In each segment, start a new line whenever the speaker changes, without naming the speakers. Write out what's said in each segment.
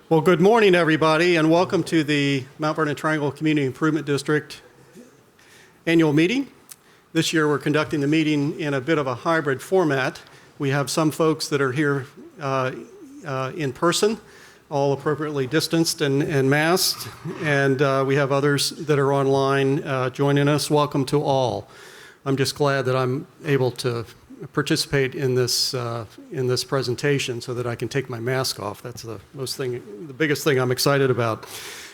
Well, good morning, everybody, and welcome to the Mount Vernon Triangle Community Improvement District Annual Meeting. This year, we're conducting the meeting in a bit of a hybrid format. We have some folks that are here in person, all appropriately distanced and masked, and we have others that are online joining us. Welcome to all. I'm just glad that I'm able to participate in this presentation so that I can take my mask off. That's the biggest thing I'm excited about.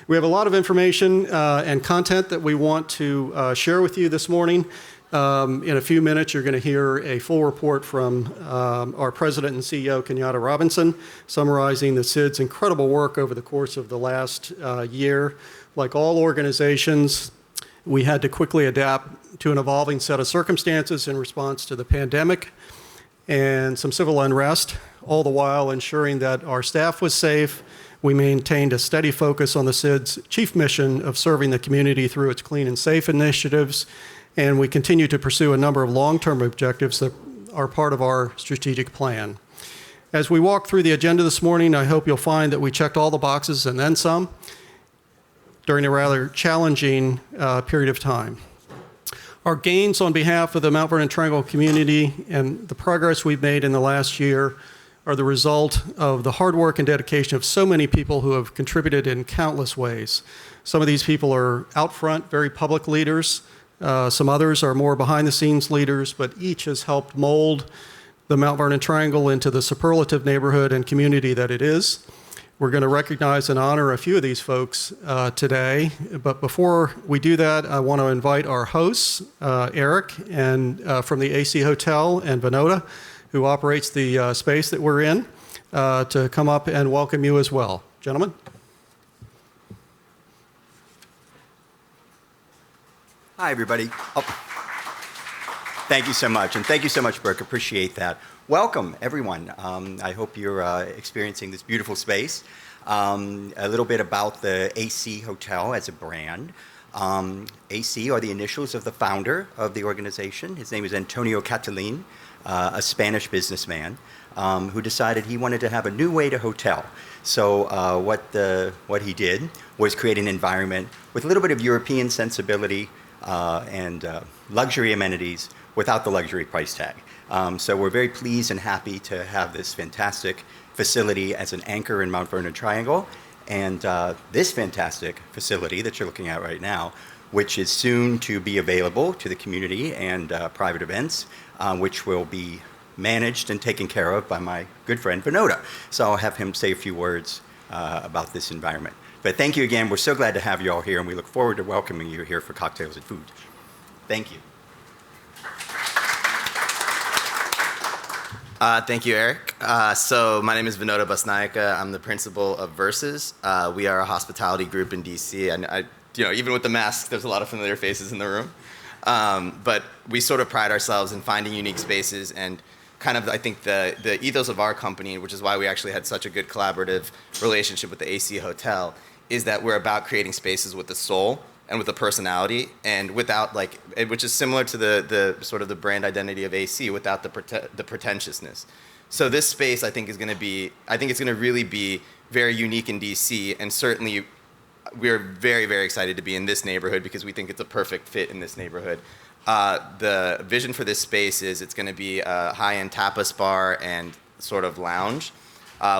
We have a lot of information and content that we want to share with you this morning. In a few minutes, you're going to hear a full report from our President and CEO, Kenyatta Robinson, summarizing the CID's incredible work over the course of the last year. Like all organizations, we had to quickly adapt to an evolving set of circumstances in response to the pandemic and some civil unrest, all the while ensuring that our staff was safe. We maintained a steady focus on the CID's chief mission of serving the community through its clean and safe initiatives, and we continue to pursue a number of long-term objectives that are part of our strategic plan. As we walk through the agenda this morning, I hope you'll find that we checked all the boxes and then some during a rather challenging period of time. Our gains on behalf of the Mount Vernon Triangle community and the progress we've made in the last year are the result of the hard work and dedication of so many people who have contributed in countless ways. Some of these people are out front, very public leaders. Some others are more behind-the-scenes leaders, but each has helped mold the Mount Vernon Triangle into the superlative neighborhood and community that it is. We're going to recognize and honor a few of these folks today, but before we do that, I want to invite our hosts, Eric and from the AC Hotel and Vinoda, who operates the space that we're in, to come up and welcome you as well. Gentlemen.
Hi, everybody. Thank you so much, and thank you so much, Brooke. Appreciate that. Welcome, everyone. I hope you're experiencing this beautiful space. A little bit about the AC Hotel as a brand. AC are the initials of the founder of the organization. His name is Antonio Catalin, a Spanish businessman who decided he wanted to have a new way to hotel. So what he did was create an environment with a little bit of European sensibility and luxury amenities without the luxury price tag. So we're very pleased and happy to have this fantastic facility as an anchor in Mount Vernon Triangle, and this fantastic facility that you're looking at right now, which is soon to be available to the community and private events, which will be managed and taken care of by my good friend Vinoda. So I'll have him say a few words about this environment. But thank you again. We're so glad to have you all here, and we look forward to welcoming you here for cocktails and food. Thank you.
Thank you, Eric. So my name is Vinoda Basnaika. I'm the principal of Versus. We are a hospitality group in DC, and even with the masks, there's a lot of familiar faces in the room. But we sort of pride ourselves in finding unique spaces, and kind of, I think, the ethos of our company, which is why we actually had such a good collaborative relationship with the AC Hotel, is that we're about creating spaces with a soul and with a personality, and without which is similar to the sort of the brand identity of AC, without the pretentiousness. So this space, I think, it's going to really be very unique in DC, and certainly we're very, very excited to be in this neighborhood because we think it's a perfect fit in this neighborhood. The vision for this space is it's going to be a high-end tapas bar and sort of lounge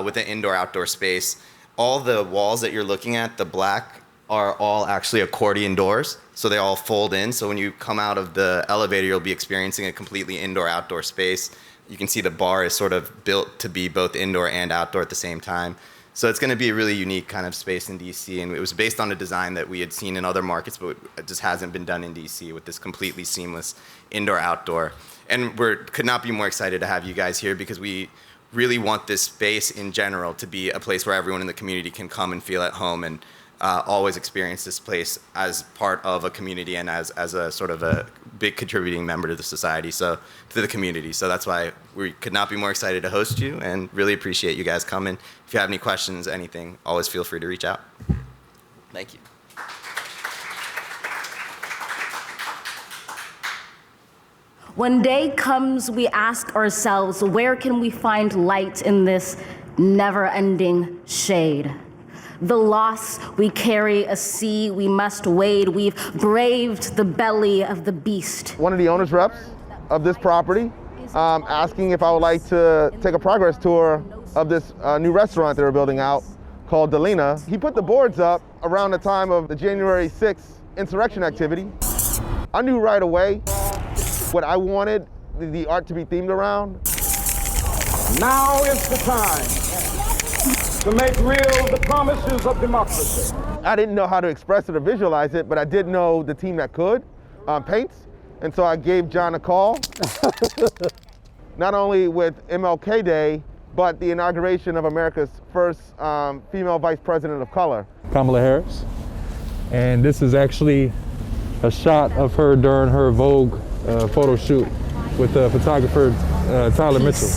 with an indoor-outdoor space. All the walls that you're looking at, the black, are all actually accordion doors, so they all fold in. So when you come out of the elevator, you'll be experiencing a completely indoor-outdoor space. You can see the bar is sort of built to be both indoor and outdoor at the same time. So it's going to be a really unique kind of space in DC, and it was based on a design that we had seen in other markets, but it just hasn't been done in DC with this completely seamless indoor-outdoor. And we could not be more excited to have you guys here because we really want this space in general to be a place where everyone in the community can come and feel at home and always experience this place as part of a community and as a sort of a big contributing member to the society, so to the community. So that's why we could not be more excited to host you and really appreciate you guys coming. If you have any questions, anything, always feel free to reach out. Thank you.
When day comes, we ask ourselves, where can we find light in this never-ending shade? the loss we carry, a sea we must wade. We've braved the belly of the beast.
One of the owner's reps of this property asking if I would like to take a progress tour of this new restaurant they were building out called Delina. He put the boards up around the time of the January 6th insurrection activity. I knew right away what I wanted the art to be themed around.
Now is the time to make real the promises of democracy.
I didn't know how to express it or visualize it, but I did know the team that could, paints. And so I gave John a call, not only with MLK Day, but the inauguration of America's first female vice president of color.
Kamala Harris. And this is actually a shot of her during her Vogue photo shoot with photographer Tyler Mitchell.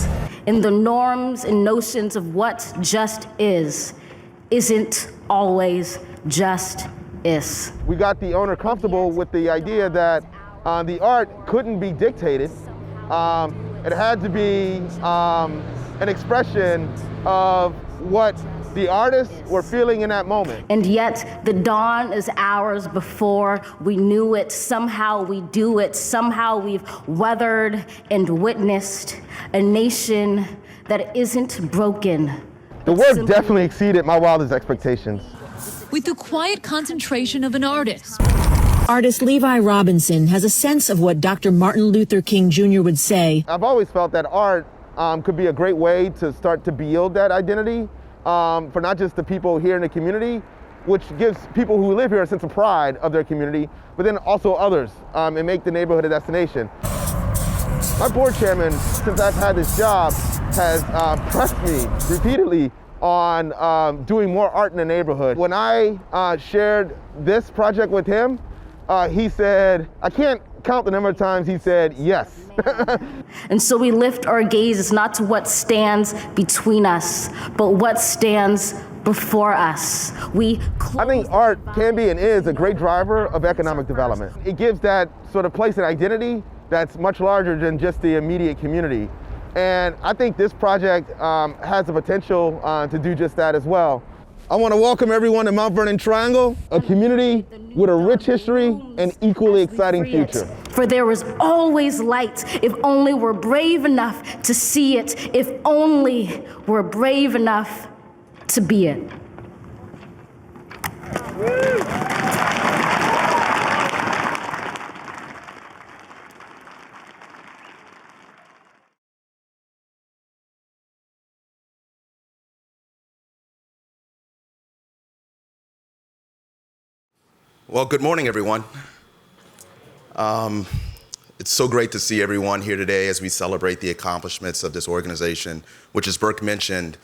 In the norms and notions of what just isn't always just is.
We got the owner comfortable with the idea that the art couldn't be dictated. It had to be an expression of what the artists were feeling in that moment.
And yet the dawn is ours before we knew it. Somehow we do it. Somehow we've weathered and witnessed a nation that isn't broken.
The work definitely exceeded my wildest expectations.
With the quiet concentration of an artist.
Artist Levi Robinson has a sense of what Dr. Martin Luther King Jr. would say.
I've always felt that art could be a great way to start to build that identity for not just the people here in the community, which gives people who live here a sense of pride of their community, but then also others, and make the neighborhood a destination. My board chairman, since I've had this job, has pressed me repeatedly on doing more art in the neighborhood. When I shared this project with him, he said, I can't count the number of times he said yes.
And so we lift our gazes not to what stands between us, but what stands before us.
I think art can be and is a great driver of economic development. It gives that sort of place and identity that's much larger than just the immediate community. And I think this project has the potential to do just that as well. I want to welcome everyone to Mount Vernon Triangle, a community with a rich history and equally exciting future.
For there is always light if only we're brave enough to see it, if only we're brave enough to be it.
Well, good morning, everyone. It's so great to see everyone here today as we celebrate the accomplishments of this organization, which, as Burke mentioned,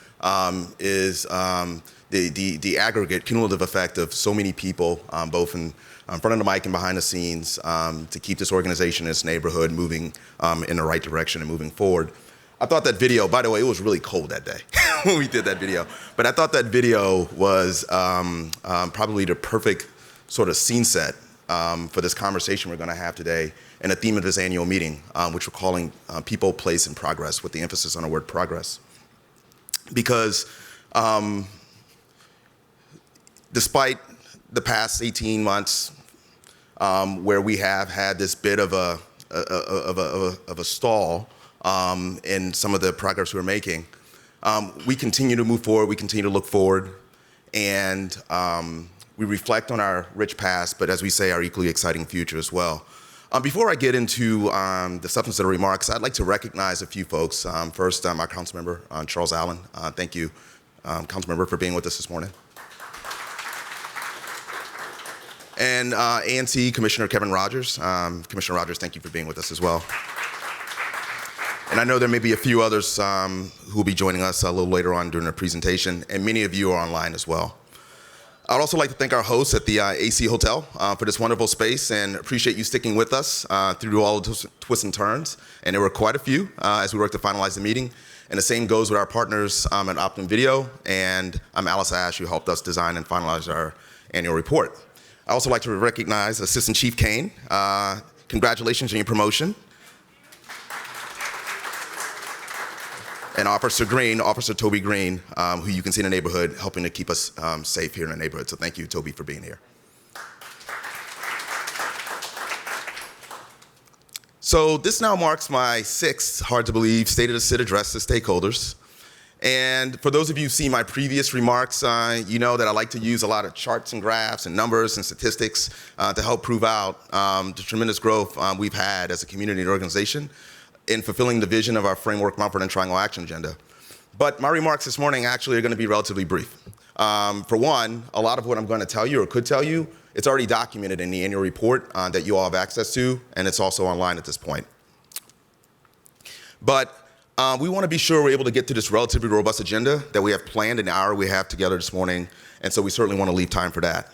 is the aggregate cumulative effect of so many people, both in front of the mic and behind the scenes, to keep this organization, this neighborhood moving in the right direction and moving forward. I thought that video, by the way, it was really cold that day when we did that video, but I thought that video was probably the perfect sort of scene set for this conversation we're going to have today and the theme of this annual meeting, which we're calling People, Place, and Progress, with the emphasis on the word progress. Because despite the past 18 months where we have had this bit of a stall in some of the progress we're making, we continue to move forward, we continue to look forward, and we reflect on our rich past, but as we say, our equally exciting future as well. Before I get into the substance of the remarks, I'd like to recognize a few folks. First, our council member, Charles Allen. Thank you, council member, for being with us this morning. And ANC Commissioner Kevin Rogers. Commissioner Rogers, thank you for being with us as well. And I know there may be a few others who will be joining us a little later on during the presentation, and many of you are online as well. I'd also like to thank our hosts at the AC Hotel for this wonderful space, and appreciate you sticking with us through all the twists and turns. And there were quite a few as we worked to finalize the meeting. And the same goes with our partners at Optum Video, and I'm Alice Ash, who helped us design and finalize our annual report. I also like to recognize Assistant Chief Kane. Congratulations on your promotion. and Officer Green, Officer Toby Green, who you can see in the neighborhood, helping to keep us safe here in the neighborhood. So thank you, Toby, for being here. So this now marks my 6th, hard to believe, State of the CID address to stakeholders. And for those of you who've seen my previous remarks, you know that I like to use a lot of charts and graphs and numbers and statistics to help prove out the tremendous growth we've had as a community and organization in fulfilling the vision of our framework Mount Vernon Triangle Action Agenda. But my remarks this morning actually are going to be relatively brief. For one, a lot of what I'm going to tell you or could tell you, it's already documented in the annual report that you all have access to, and it's also online at this point. But we want to be sure we're able to get to this relatively robust agenda that we have planned in the hour we have together this morning, and so we certainly want to leave time for that.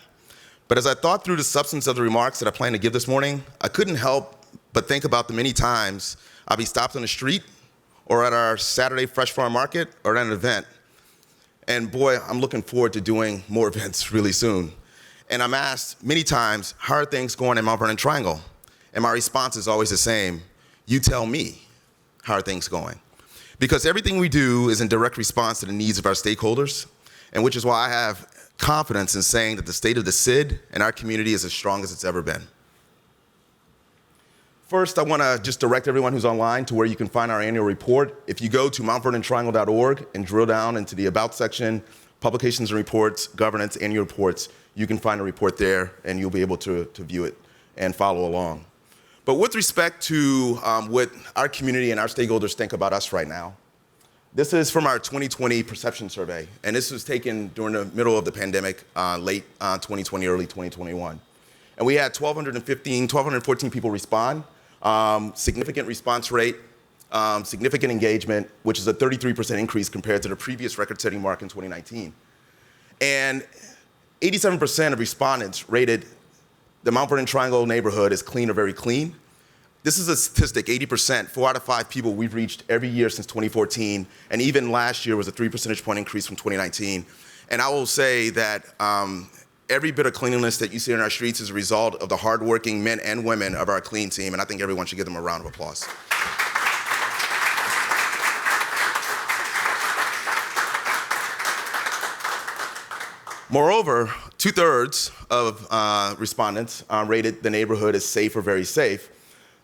But as I thought through the substance of the remarks that I plan to give this morning, I couldn't help but think about the many times I'll be stopped on the street or at our Saturday Fresh Farm Market or at an event. And boy, I'm looking forward to doing more events really soon. And I'm asked many times, how are things going in Mount Vernon Triangle? And my response is always the same: you tell me, how are things going? Because everything we do is in direct response to the needs of our stakeholders, and which is why I have confidence in saying that the state of the CID and our community is as strong as it's ever been. First, I want to just direct everyone who's online to where you can find our annual report. If you go to mountvernontriangle.org and drill down into the About section, Publications and Reports, Governance, Annual Reports, you can find a report there, and you'll be able to view it and follow along. But with respect to what our community and our stakeholders think about us right now, this is from our 2020 perception survey, and this was taken during the middle of the pandemic, late 2020, early 2021. And we had 1,214 people respond, significant response rate, significant engagement, which is a 33% increase compared to the previous record-setting mark in 2019. And 87% of respondents rated the Mount Vernon Triangle neighborhood as clean or very clean. This is a statistic, 80%, 4 out of 5 people we've reached every year since 2014, and even last year was a 3 percentage point increase from 2019. And I will say that every bit of cleanliness that you see on our streets is a result of the hardworking men and women of our clean team, and I think everyone should give them a round of applause. Moreover, 2/3 of respondents rated the neighborhood as safe or very safe.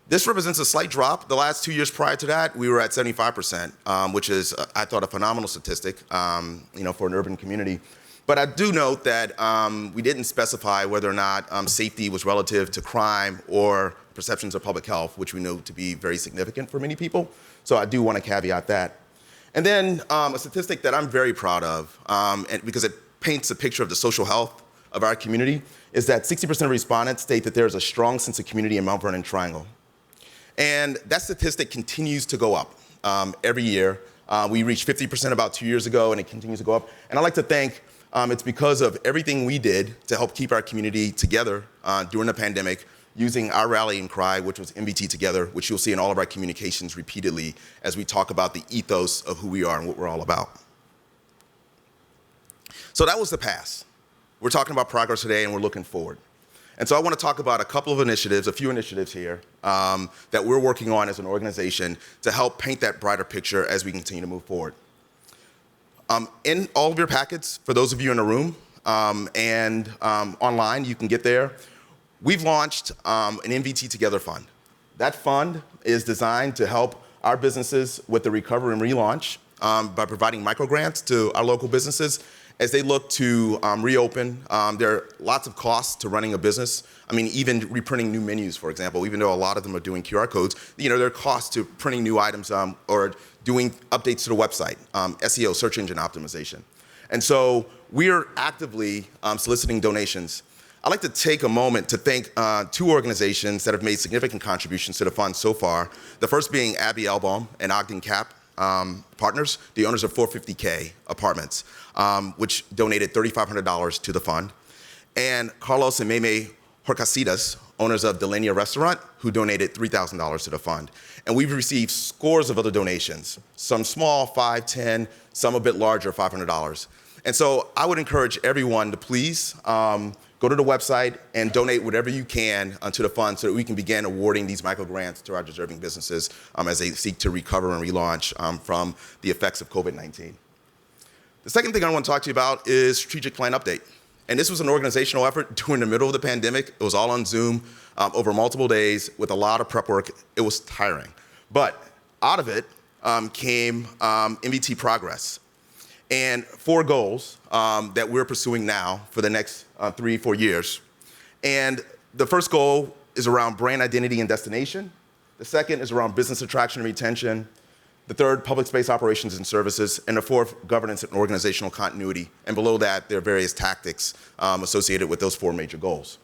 This represents a slight drop. The last 2 years prior to that, we were at 75%, which is, I thought, a phenomenal statistic, for an urban community. But I do note that we didn't specify whether or not safety was relative to crime or perceptions of public health, which we know to be very significant for many people. So I do want to caveat that. And then a statistic that I'm very proud of, because it paints a picture of the social health of our community, is that 60% of respondents state that there's a strong sense of community in Mount Vernon Triangle. And that statistic continues to go up every year. We reached 50% about 2 years ago, and it continues to go up. And I'd like to thank, it's because of everything we did to help keep our community together during the pandemic, using our rallying cry, which was MVT Together, which you'll see in all of our communications repeatedly as we talk about the ethos of who we are and what we're all about. So that was the past. We're talking about progress today, and we're looking forward. And so I want to talk about a couple of initiatives, a few initiatives here that we're working on as an organization to help paint that brighter picture as we continue to move forward. In all of your packets, for those of you in the room and online, you can get there. We've launched an MVT Together Fund. That fund is designed to help our businesses with the recovery and relaunch by providing microgrants to our local businesses as they look to reopen. There are lots of costs to running a business. I mean, even reprinting new menus, for example, even though a lot of them are doing QR codes, there are costs to printing new items or doing updates to the website, SEO, search engine optimization. And so we're actively soliciting donations. I'd like to take a moment to thank 2 organizations that have made significant contributions to the fund so far. The first being Abby Elbaum and Ogden Cap Partners, the owners of 450K Apartments, which donated $3,500 to the fund. And Carlos and Meme Horcasitas, owners of Delania Restaurant, who donated $3,000 to the fund. And we've received scores of other donations, some small, $5, $10, some a bit larger, $500. And so I would encourage everyone to please go go to the website and donate whatever you can to the fund so that we can begin awarding these micro grants to our deserving businesses as they seek to recover and relaunch from the effects of COVID-19. The second thing I want to talk to you about is strategic plan update. And this was an organizational effort during the middle of the pandemic. It was all on Zoom over multiple days with a lot of prep work. It was tiring. But out of it came MVT progress and 4 goals that we're pursuing now for the next 3-4 years. And the first goal is around brand identity and destination. The second is around business attraction and retention. The third, public space operations and services. And the fourth, governance and organizational continuity. And below that, there are various tactics associated with those 4 major goals.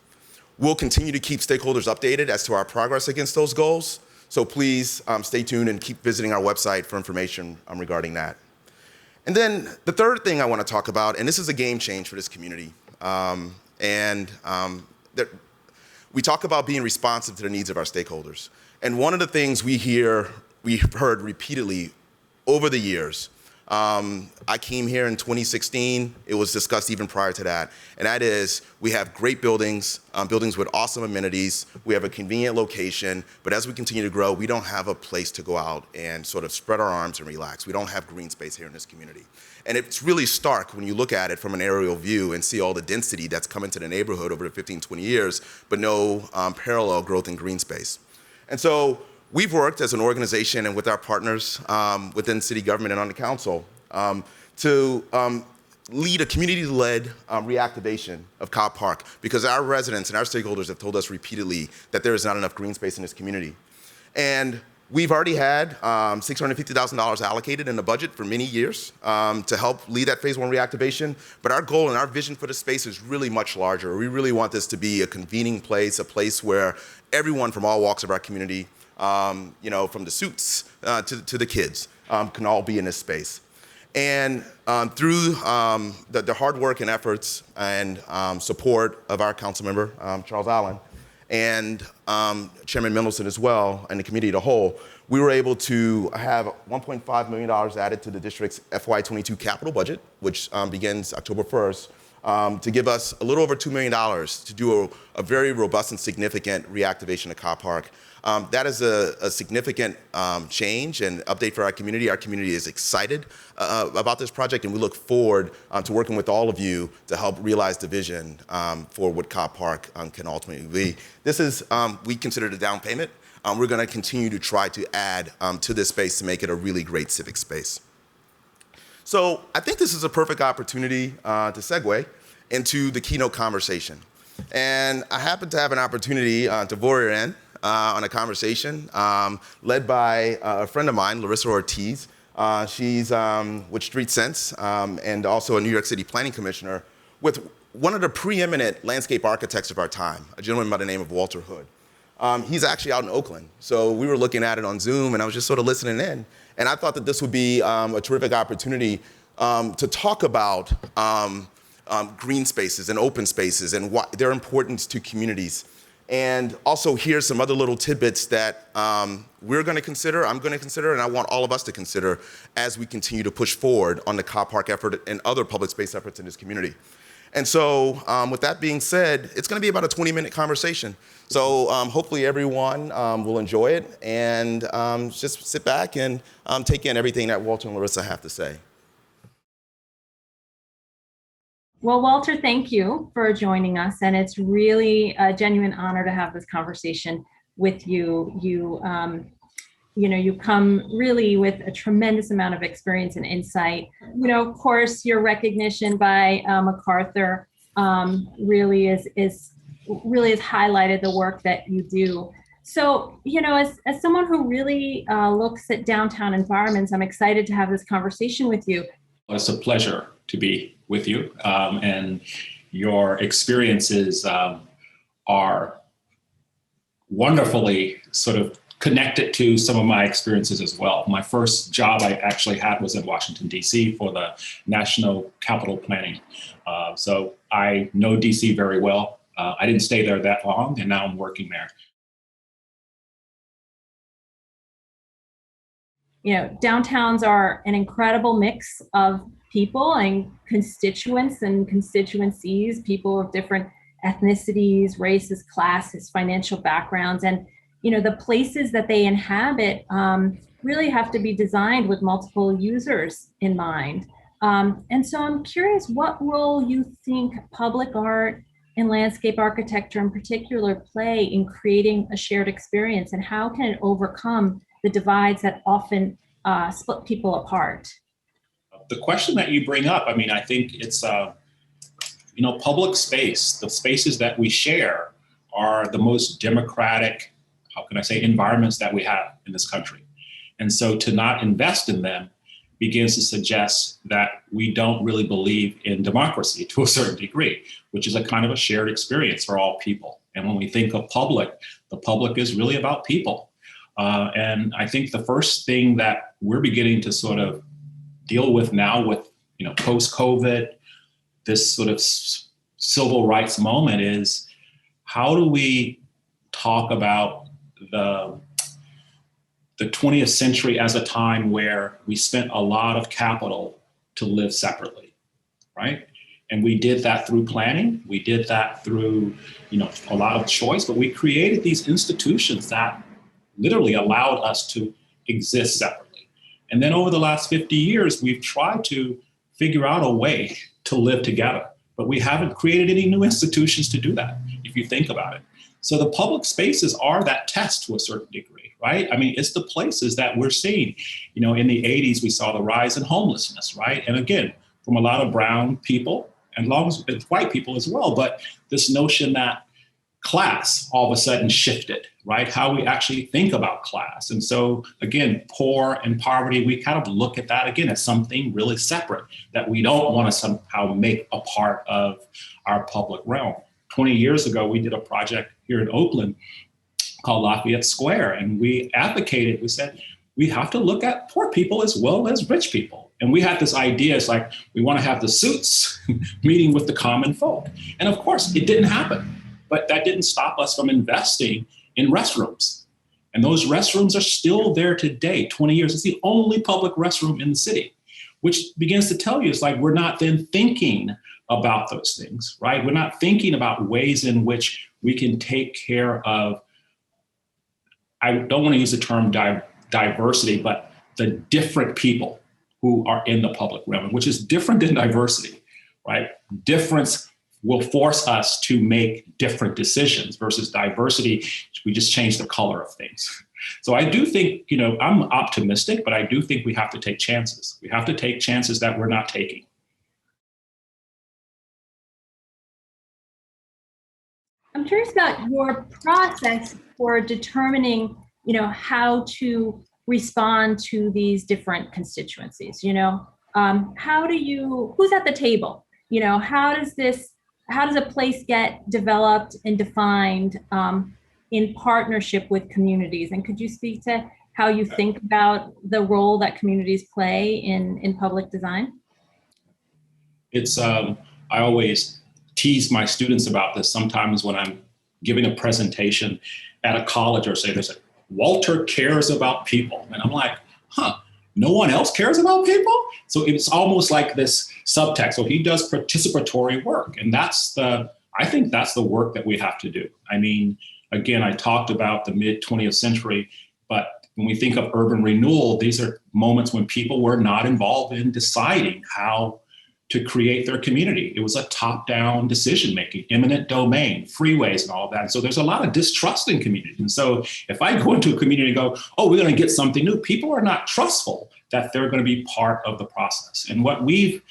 We'll continue to keep stakeholders updated as to our progress against those goals. So please stay tuned and keep visiting our website for information regarding that. And then the third thing I want to talk about, and this is a game change for this community, we talk about being responsive to the needs of our stakeholders. And one of the things we've heard repeatedly over the years, I came here in 2016, it was discussed even prior to that, and that is we have great buildings, buildings with awesome amenities, we have a convenient location, but as we continue to grow, we don't have a place to go out and sort of spread our arms and relax. We don't have green space here in this community. And it's really stark when you look at it from an aerial view and see all the density that's come into the neighborhood over the 15, 20 years, but no parallel growth in green space. And so we've worked as an organization and with our partners within city government and on the council to lead a community-led reactivation of Cobb Park because our residents and our stakeholders have told us repeatedly that there is not enough green space in this community. And we've already had $650,000 allocated in the budget for many years to help lead that phase 1 reactivation. But our goal and our vision for the space is really much larger. We really want this to be a convening place, a place where everyone from all walks of our community, from the suits to the kids, can all be in this space. And through the hard work and efforts and support of our council member, Charles Allen, and Chairman Mendelson as well, and the committee as a whole, we were able to have $1.5 million added to the district's FY22 capital budget, which begins October 1st, to give us a little over $2 million to do a very robust and significant reactivation of Cobb Park. That is a significant change and update for our community. Our community is excited about this project, and we look forward to working with all of you to help realize the vision for what Cobb Park can ultimately be. This is, we consider it a down payment. We're going to continue to try to add to this space to make it a really great civic space. So I think this is a perfect opportunity to segue into the keynote conversation. And I happen to have an opportunity to warrior in on a conversation led by a friend of mine, Larissa Ortiz. She's with Street Sense and also a New York City planning commissioner with one of the preeminent landscape architects of our time, a gentleman by the name of Walter Hood. He's actually out in Oakland. So we were looking at it on Zoom and I was just sort of listening in. And I thought that this would be a terrific opportunity to talk about green spaces and open spaces and their importance to communities. And also here's some other little tidbits that we're going to consider, I'm going to consider, and I want all of us to consider as we continue to push forward on the Cobb Park effort and other public space efforts in this community. And so with that being said, it's going to be about a 20-minute conversation. So hopefully everyone will enjoy it and just sit back and take in everything that Walter and Larissa have to say.
Well, Walter, thank you for joining us. And it's really a genuine honor to have this conversation with you. You come really with a tremendous amount of experience and insight. Of course, your recognition by MacArthur really has highlighted the work that you do. So, as someone who really looks at downtown environments, I'm excited to have this conversation with you.
It's a pleasure to be with you, and your experiences are wonderfully sort of connected to some of my experiences as well. My first job I actually had was in Washington, D.C. for the National Capital Planning. So I know D.C. very well. I didn't stay there that long, and now I'm working there.
Downtowns are an incredible mix of people and constituents and constituencies, people of different ethnicities, races, classes, financial backgrounds, and the places that they inhabit really have to be designed with multiple users in mind. And so I'm curious what role you think public art and landscape architecture in particular play in creating a shared experience, and how can it overcome the divides that often split people apart?
The question that you bring up, I mean, I think it's, public space, the spaces that we share are the most democratic, how can I say, environments that we have in this country. And so to not invest in them begins to suggest that we don't really believe in democracy to a certain degree, which is a kind of a shared experience for all people. And when we think of public, the public is really about people. And I think the first thing that we're beginning to sort of deal with now with, post-COVID, this sort of civil rights moment is, how do we talk about the 20th century as a time where we spent a lot of capital to live separately, right? And we did that through planning. We did that through, a lot of choice, but we created these institutions that literally allowed us to exist separately. And then over the last 50 years, we've tried to figure out a way to live together, but we haven't created any new institutions to do that, if you think about it. So the public spaces are that test to a certain degree, right? I mean, it's the places that we're seeing. In the 80s, we saw the rise in homelessness, right? And again, from a lot of brown people and white people as well, but this notion that class all of a sudden shifted, right? How we actually think about class. And so again, poor and poverty, we kind of look at that again as something really separate that we don't want to somehow make a part of our public realm. 20 years ago, we did a project here in Oakland called Lafayette Square, and we advocated, we said, we have to look at poor people as well as rich people. And we had this idea, it's like, we want to have the suits meeting with the common folk. And of course, it didn't happen, but that didn't stop us from investing in restrooms. And those restrooms are still there today, 20 years. It's the only public restroom in the city, which begins to tell you, it's like, we're not then thinking about those things, right? We're not thinking about ways in which we can take care of, I don't want to use the term diversity, but the different people who are in the public realm, which is different than diversity, right? Difference will force us to make different decisions versus diversity. We just change the color of things. So I do think, I'm optimistic, but I do think we have to take chances. We have to take chances that we're not taking.
I'm curious about your process for determining, how to respond to these different constituencies. Who's at the table? How does a place get developed and defined in partnership with communities? And could you speak to how you think about the role that communities play in public design?
It's, I always tease my students about this sometimes when I'm giving a presentation at a college or say, there's Walter cares about people. And I'm like, no one else cares about people? So it's almost like this subtext. So he does participatory work. And I think that's the work that we have to do. I mean, again, I talked about the mid 20th century, but when we think of urban renewal, these are moments when people were not involved in deciding how to create their community. It was a top-down decision-making, eminent domain, freeways and all of that. And so there's a lot of distrust in community. And so if I go into a community and go, oh, we're gonna get something new, people are not trustful that they're gonna be part of the process. And what we've,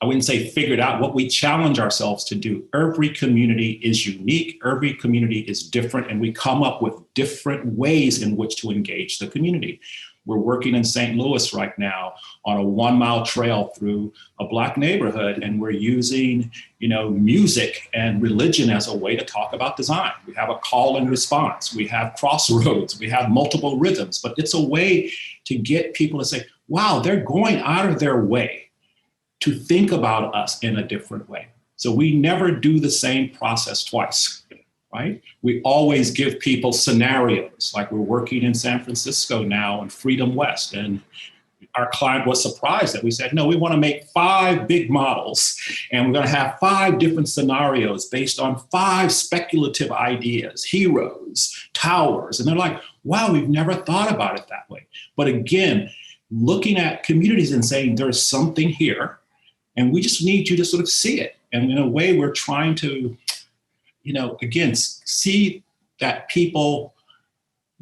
I wouldn't say figured out, what we challenge ourselves to do. Every community is unique, every community is different, and we come up with different ways in which to engage the community. We're working in St. Louis right now on a 1-mile trail through a Black neighborhood, and we're using, music and religion as a way to talk about design. We have a call and response, we have crossroads, we have multiple rhythms, but it's a way to get people to say, wow, they're going out of their way to think about us in a different way. So we never do the same process twice, right? We always give people scenarios, like we're working in San Francisco now in Freedom West, and our client was surprised that we said, no, we want to make 5 big models, and we're going to have 5 different scenarios based on 5 speculative ideas, heroes, towers. And they're like, wow, we've never thought about it that way. But again, looking at communities and saying there's something here, and we just need you to sort of see it. And in a way, we're trying to, again, see that people,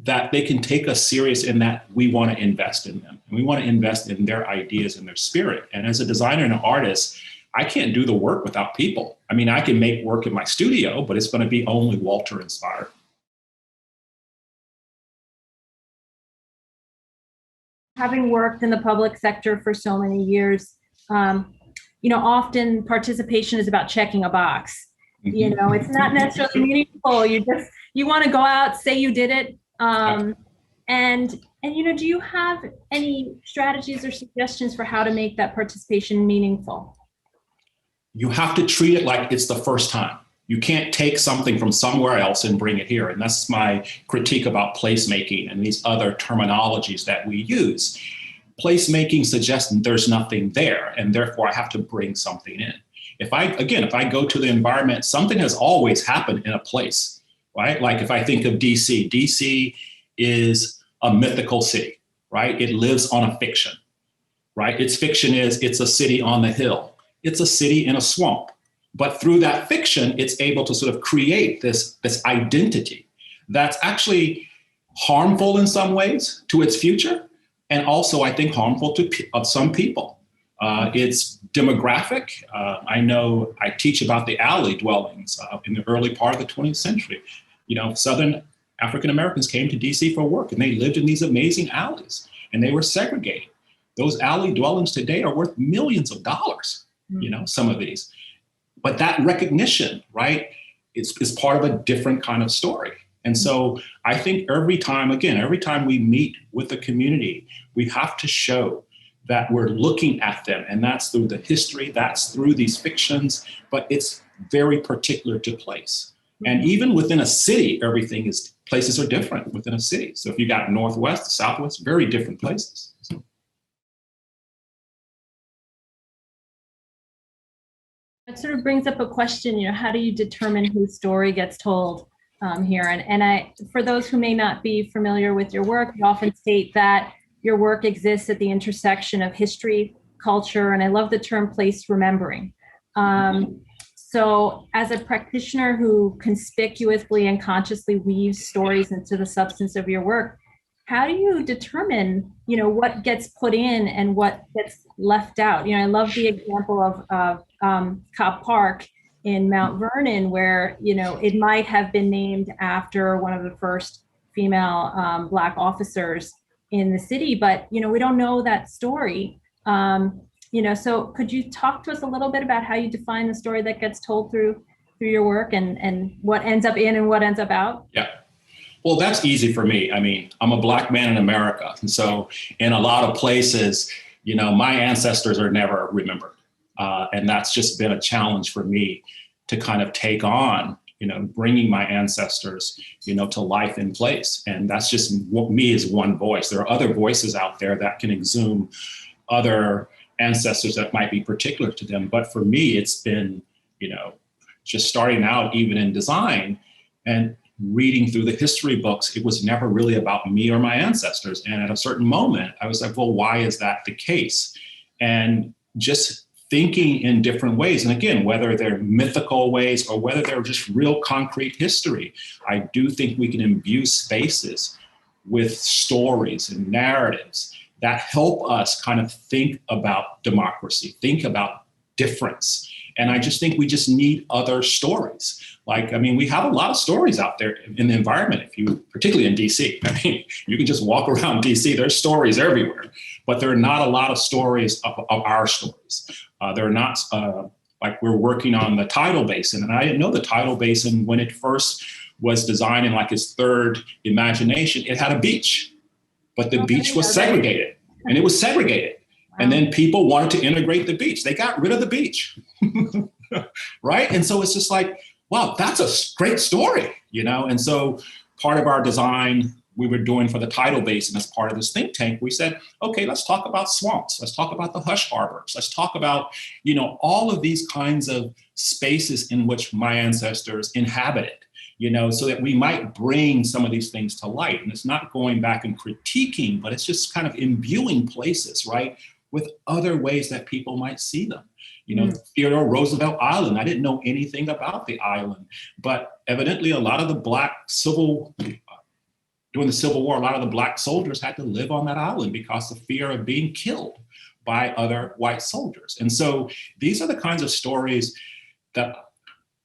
that they can take us serious in that we want to invest in them. And we want to invest in their ideas and their spirit. And as a designer and an artist, I can't do the work without people. I mean, I can make work in my studio, but it's going to be only Walter inspired.
Having worked in the public sector for so many years, often participation is about checking a box. It's not necessarily meaningful. You want to go out, say you did it. And do you have any strategies or suggestions for how to make that participation meaningful?
You have to treat it like it's the first time. You can't take something from somewhere else and bring it here. And that's my critique about placemaking and these other terminologies that we use. Placemaking suggests there's nothing there, and therefore I have to bring something in. If I go to the environment, something has always happened in a place, right? Like if I think of DC, DC is a mythical city, right? It lives on a fiction, right? Its fiction is it's a city on the hill. It's a city in a swamp. But through that fiction, it's able to sort of create this identity that's actually harmful in some ways to its future, and also, I think, harmful to some people. It's demographic. I know I teach about the alley dwellings in the early part of the 20th century. Southern African Americans came to DC for work, and they lived in these amazing alleys, and they were segregated. Those alley dwellings today are worth millions of dollars, some of these. But that recognition, right, is part of a different kind of story. And so I think every time we meet with the community, we have to show that we're looking at them. And that's through the history, that's through these fictions, but it's very particular to place. And even within a city, places are different within a city. So if you got Northwest, Southwest, very different places.
It sort of brings up a question, how do you determine whose story gets told here? And for those who may not be familiar with your work, you often state that your work exists at the intersection of history, culture, and I love the term place remembering. So as a practitioner who conspicuously and consciously weaves stories into the substance of your work, how do you determine, what gets put in and what gets left out? I love the example of Cobb Park in Mount Vernon, where, it might have been named after one of the first female Black officers in the city, but, we don't know that story. So could you talk to us a little bit about how you define the story that gets told through your work and what ends up in and what ends up out?
Yeah. Well, that's easy for me. I mean, I'm a Black man in America. And so in a lot of places, my ancestors are never remembered. And that's just been a challenge for me to kind of take on, bringing my ancestors, to life in place. And that's just me as one voice. There are other voices out there that can exhume other ancestors that might be particular to them. But for me, it's been, just starting out even in design and reading through the history books, it was never really about me or my ancestors. And at a certain moment, I was like, well, why is that the case? And just thinking in different ways. And again, whether they're mythical ways or whether they're just real concrete history, I do think we can imbue spaces with stories and narratives that help us kind of think about democracy, think about difference. And I just think we just need other stories. We have a lot of stories out there in the environment, particularly in DC. You can just walk around DC, there's stories everywhere, but there are not a lot of stories of our stories. They're not, we're working on the tidal basin, and I didn't know the tidal basin when it first was designed in its third imagination, it had a beach, but the beach was segregated, and it was segregated. And then people wanted to integrate the beach. They got rid of the beach, right? And so it's just like, wow, that's a great story, And so part of our design we were doing for the tidal basin as part of this think tank, we said, okay, let's talk about swamps. Let's talk about the hush harbors. Let's talk about, all of these kinds of spaces in which my ancestors inhabited, so that we might bring some of these things to light. And it's not going back and critiquing, but it's just kind of imbuing places, right, with other ways that people might see them. Theodore Roosevelt Island, I didn't know anything about the island, but evidently a lot of the during the Civil War, a lot of the Black soldiers had to live on that island because of fear of being killed by other white soldiers. And so these are the kinds of stories that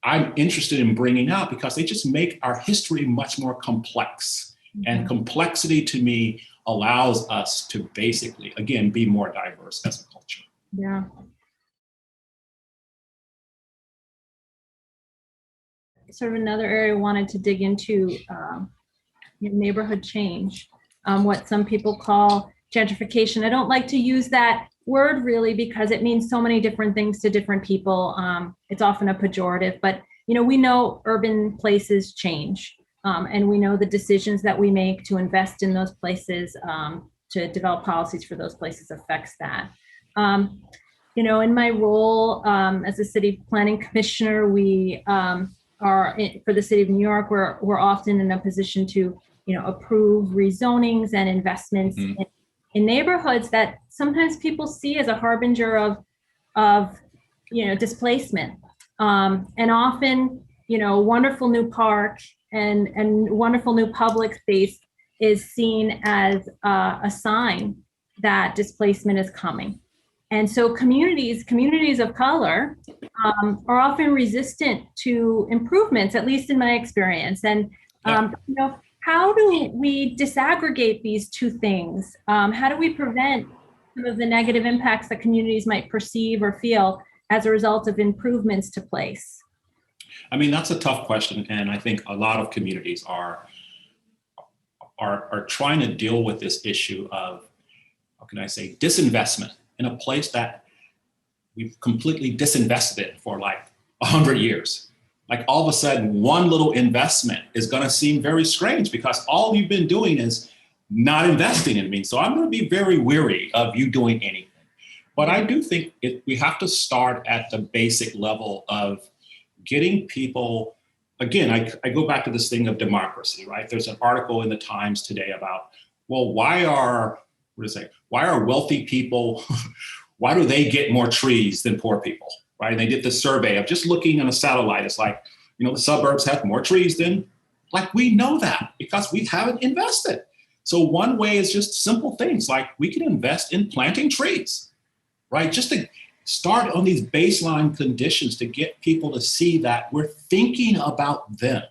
I'm interested in bringing out because they just make our history much more complex. And complexity to me allows us to basically, again, be more diverse as a culture.
Yeah. Sort of another area I wanted to dig into, neighborhood change, what some people call gentrification. I don't like to use that word really because it means so many different things to different people. It's often a pejorative, but we know urban places change, and we know the decisions that we make to invest in those places, to develop policies for those places affects that. In my role as a city planning commissioner, we for the city of New York, we're often in a position to approve rezonings and investments in neighborhoods that sometimes people see as a harbinger of displacement. And often, wonderful new park and wonderful new public space is seen as a sign that displacement is coming. And so communities of color are often resistant to improvements, at least in my experience. And how do we disaggregate these two things? How do we prevent some of the negative impacts that communities might perceive or feel as a result of improvements to place?
I mean, that's a tough question. And I think a lot of communities are trying to deal with this issue of, how can I say, disinvestment in a place that we've completely disinvested in for like 100 years. Like all of a sudden, one little investment is going to seem very strange because all you've been doing is not investing in me. So I'm going to be very weary of you doing anything. But I do think we have to start at the basic level of getting people, again, I go back to this thing of democracy, right? There's an article in the Times today about, well, why are wealthy people, why do they get more trees than poor people, right? And they did the survey of just looking on a satellite. It's like, the suburbs have more trees than, like, we know that because we haven't invested. So one way is just simple things like we can invest in planting trees, right? Just to start on these baseline conditions to get people to see that we're thinking about them.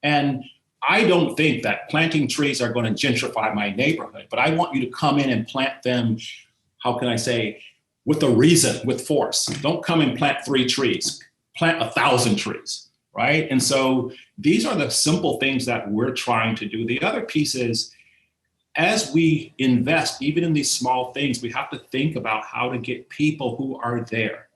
And I don't think that planting trees are going to gentrify my neighborhood, but I want you to come in and plant them, how can I say, with a reason, with force. Don't come and plant 3 trees, plant 1,000 trees, right? And so these are the simple things that we're trying to do. The other piece is, as we invest, even in these small things, we have to think about how to get people who are there,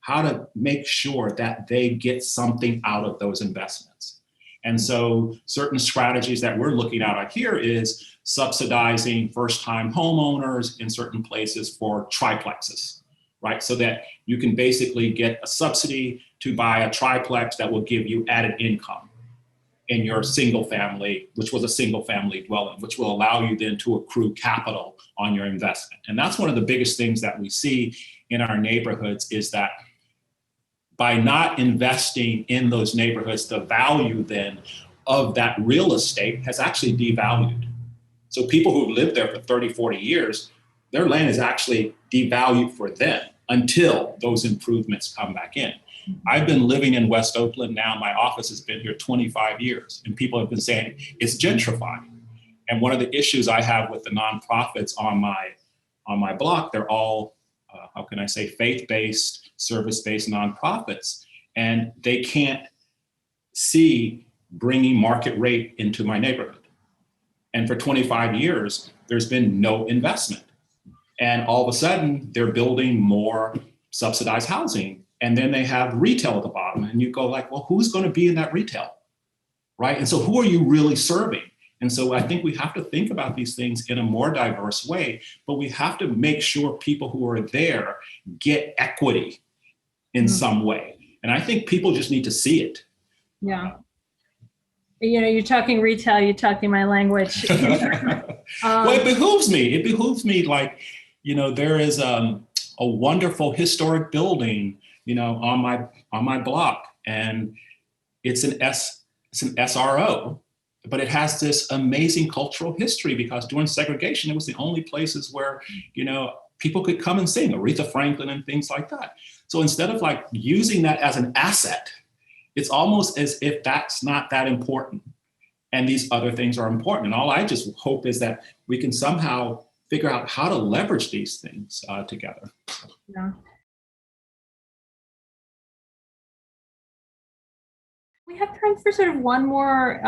how to make sure that they get something out of those investments. And so certain strategies that we're looking at here is subsidizing first-time homeowners in certain places for triplexes, right? So that you can basically get a subsidy to buy a triplex that will give you added income in your single family, which was a single family dwelling, which will allow you then to accrue capital on your investment. And that's one of the biggest things that we see in our neighborhoods is that by not investing in those neighborhoods, the value then of that real estate has actually devalued. So people who've lived there for 30, 40 years, their land is actually devalued for them until those improvements come back in. I've been living in West Oakland now. My office has been here 25 years, and people have been saying it's gentrifying. And one of the issues I have with the nonprofits on my block, they're all, how can I say, faith-based, service-based nonprofits, and they can't see bringing market rate into my neighborhood. And for 25 years, there's been no investment. And all of a sudden, they're building more subsidized housing. And then they have retail at the bottom. And you go like, well, who's going to be in that retail, right? And so who are you really serving? And so I think we have to think about these things in a more diverse way, but we have to make sure people who are there get equity in some way. And I think people just need to see it.
Yeah. You're talking retail, you're talking my language.
Well, it behooves me. It behooves me. Like, there is a wonderful historic building, on my block, and it's an SRO, but it has this amazing cultural history because during segregation, it was the only places where, people could come and sing Aretha Franklin and things like that. So instead of like using that as an asset, it's almost as if that's not that important. And these other things are important. And all I just hope is that we can somehow figure out how to leverage these things together.
Yeah. We have time for sort of one more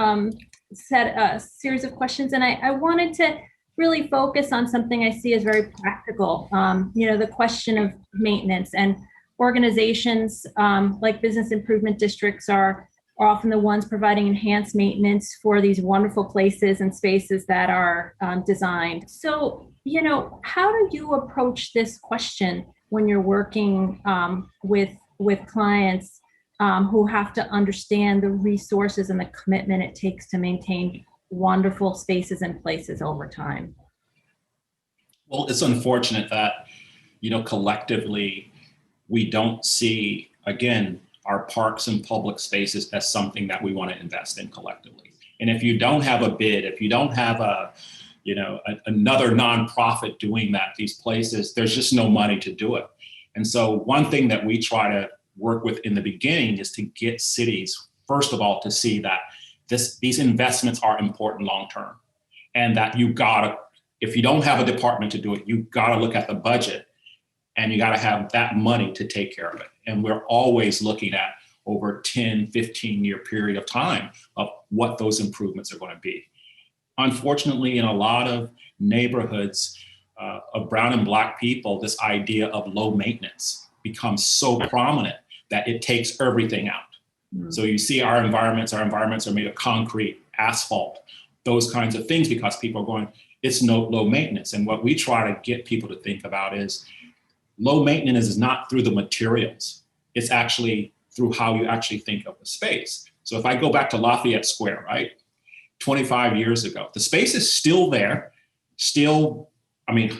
series of questions. And I wanted to really focus on something I see as very practical. The question of maintenance, and organizations like business improvement districts are often the ones providing enhanced maintenance for these wonderful places and spaces that are designed. So, how do you approach this question when you're working with clients who have to understand the resources and the commitment it takes to maintain wonderful spaces and places over time?
Well, it's unfortunate that, collectively, we don't see, again, our parks and public spaces as something that we want to invest in collectively. And if you don't have a bid, if you don't have another nonprofit doing that, these places, there's just no money to do it. And so one thing that we try to work with in the beginning is to get cities, first of all, to see that these investments are important long-term, and that if you don't have a department to do it, you've got to look at the budget, and you got to have that money to take care of it. And we're always looking at over 10, 15-year period of time of what those improvements are going to be. Unfortunately, in a lot of neighborhoods of brown and black people, this idea of low maintenance becomes so prominent that it takes everything out. So you see our environments are made of concrete, asphalt, those kinds of things, because people are going, it's no low maintenance. And what we try to get people to think about is low maintenance is not through the materials. It's actually through how you actually think of the space. So if I go back to Lafayette Square, right? 25 years ago, the space is still there,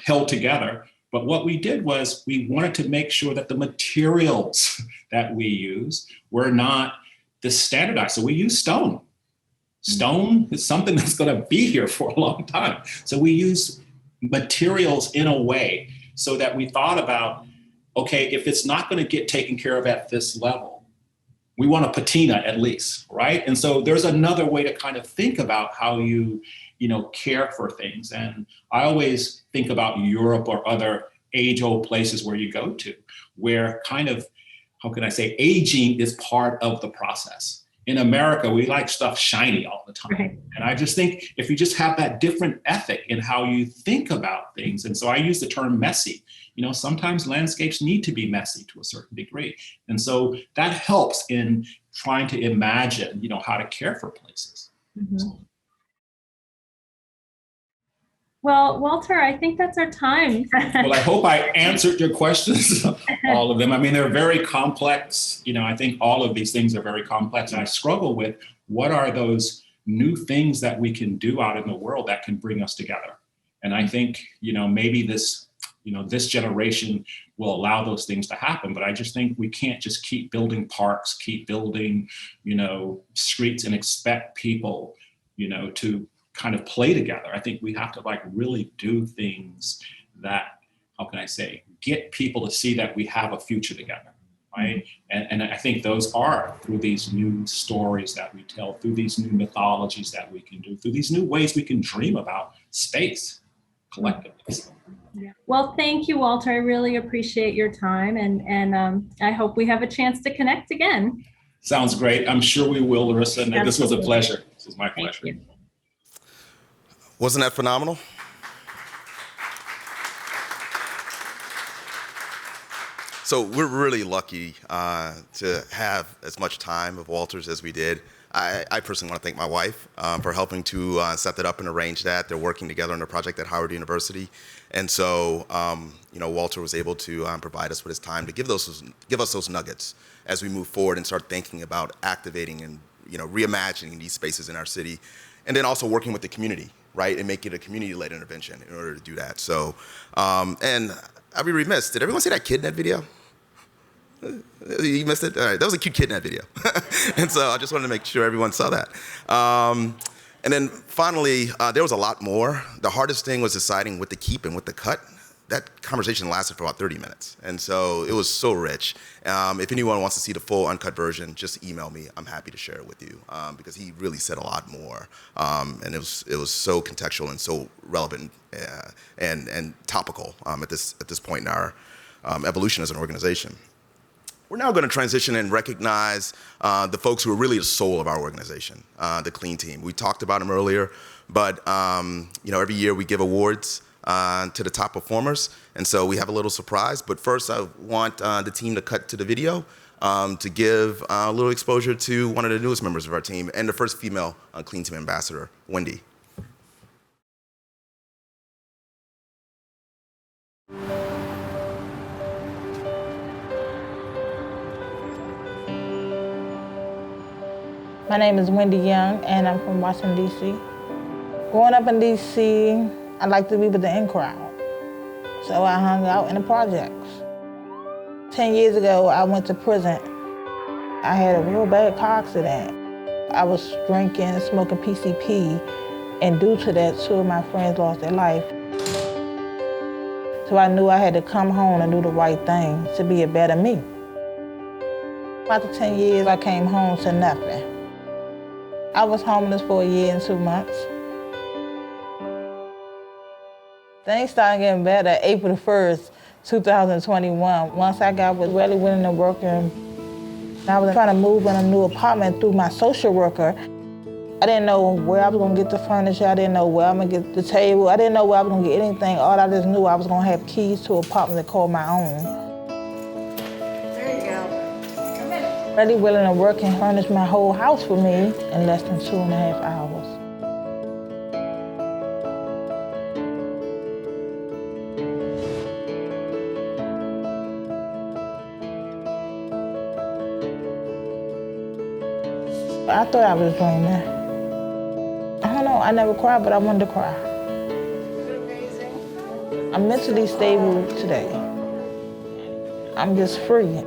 held together. But what we did was we wanted to make sure that the materials that we use were not the standardized. So we use stone. Stone is something that's going to be here for a long time. So we use materials in a way so that we thought about, okay, if it's not going to get taken care of at this level, we want a patina at least, right? And so there's another way to kind of think about how you care for things. And I always think about Europe or other age-old places where you go to, where kind of, aging is part of the process. In America, we like stuff shiny all the time. Right. And I just think if you just have that different ethic in how you think about things, and so I use the term messy, sometimes landscapes need to be messy to a certain degree. And so that helps in trying to imagine, how to care for places.
Mm-hmm. Well, Walter, I think that's our time.
Well, I hope I answered your questions, all of them. They're very complex. I think all of these things are very complex. And I struggle with what are those new things that we can do out in the world that can bring us together. And I think, maybe this generation will allow those things to happen. But I just think we can't just keep building parks, keep building, streets and expect people, to kind of play together. I think we have to really do things that, get people to see that we have a future together, right? And I think those are through these new stories that we tell, through these new mythologies that we can do, through these new ways we can dream about space collectively.
Yeah. Well, thank you, Walter. I really appreciate your time, and I hope we have a chance to connect again.
Sounds great. I'm sure we will, Larissa. And this was a pleasure. This was my pleasure.
Thank you.
Wasn't that phenomenal? So we're really lucky to have as much time of Walters as we did. I personally want to thank my wife for helping to set that up and arrange that. They're working together on a project at Howard University. And so, Walter was able to provide us with his time to give us those nuggets as we move forward and start thinking about activating and, reimagining these spaces in our city. And then also working with the community, right, and make it a community-led intervention in order to do that. So, and I'd be remiss, did everyone see that kid in that video? You missed it? All right, that was a cute kid in that video. And so I just wanted to make sure everyone saw that. And then finally, there was a lot more. The hardest thing was deciding what to keep and what to cut. That conversation lasted for about 30 minutes. And so it was so rich. If anyone wants to see the full uncut version, just email me. I'm happy to share it with you because he really said a lot more. And it was so contextual and so relevant and topical at this point in our evolution as an organization. We're now going to transition and recognize the folks who are really the soul of our organization, the Clean Team. We talked about them earlier, but every year we give awards to the top performers, and so we have a little surprise. But first, I want the team to cut to the video to give a little exposure to one of the newest members of our team and the first female Clean Team ambassador, Wendy.
My name is Wendy Young, and I'm from Washington, D.C. Growing up in D.C., I like to be with the in crowd, so I hung out in the projects. 10 years ago, I went to prison. I had a real bad car accident. I was drinking, smoking PCP, and due to that, 2 of my friends lost their life. So I knew I had to come home and do the right thing to be a better me. After 10 years, I came home to nothing. I was homeless for 1 year and 2 months. Things started getting better April 1st, 2021. Once I got really willing to work, and I was trying to move in a new apartment through my social worker. I didn't know where I was gonna get the furniture. I didn't know where I'm gonna get the table. I didn't know where I was gonna get anything. All I just knew I was gonna have keys to an apartment to call my own.
There you go.
Really willing to work and furnish my whole house for me in less than 2.5 hours. I thought I was dreaming. I don't know, I never cried, but I wanted to cry. I'm mentally stable today. I'm just free.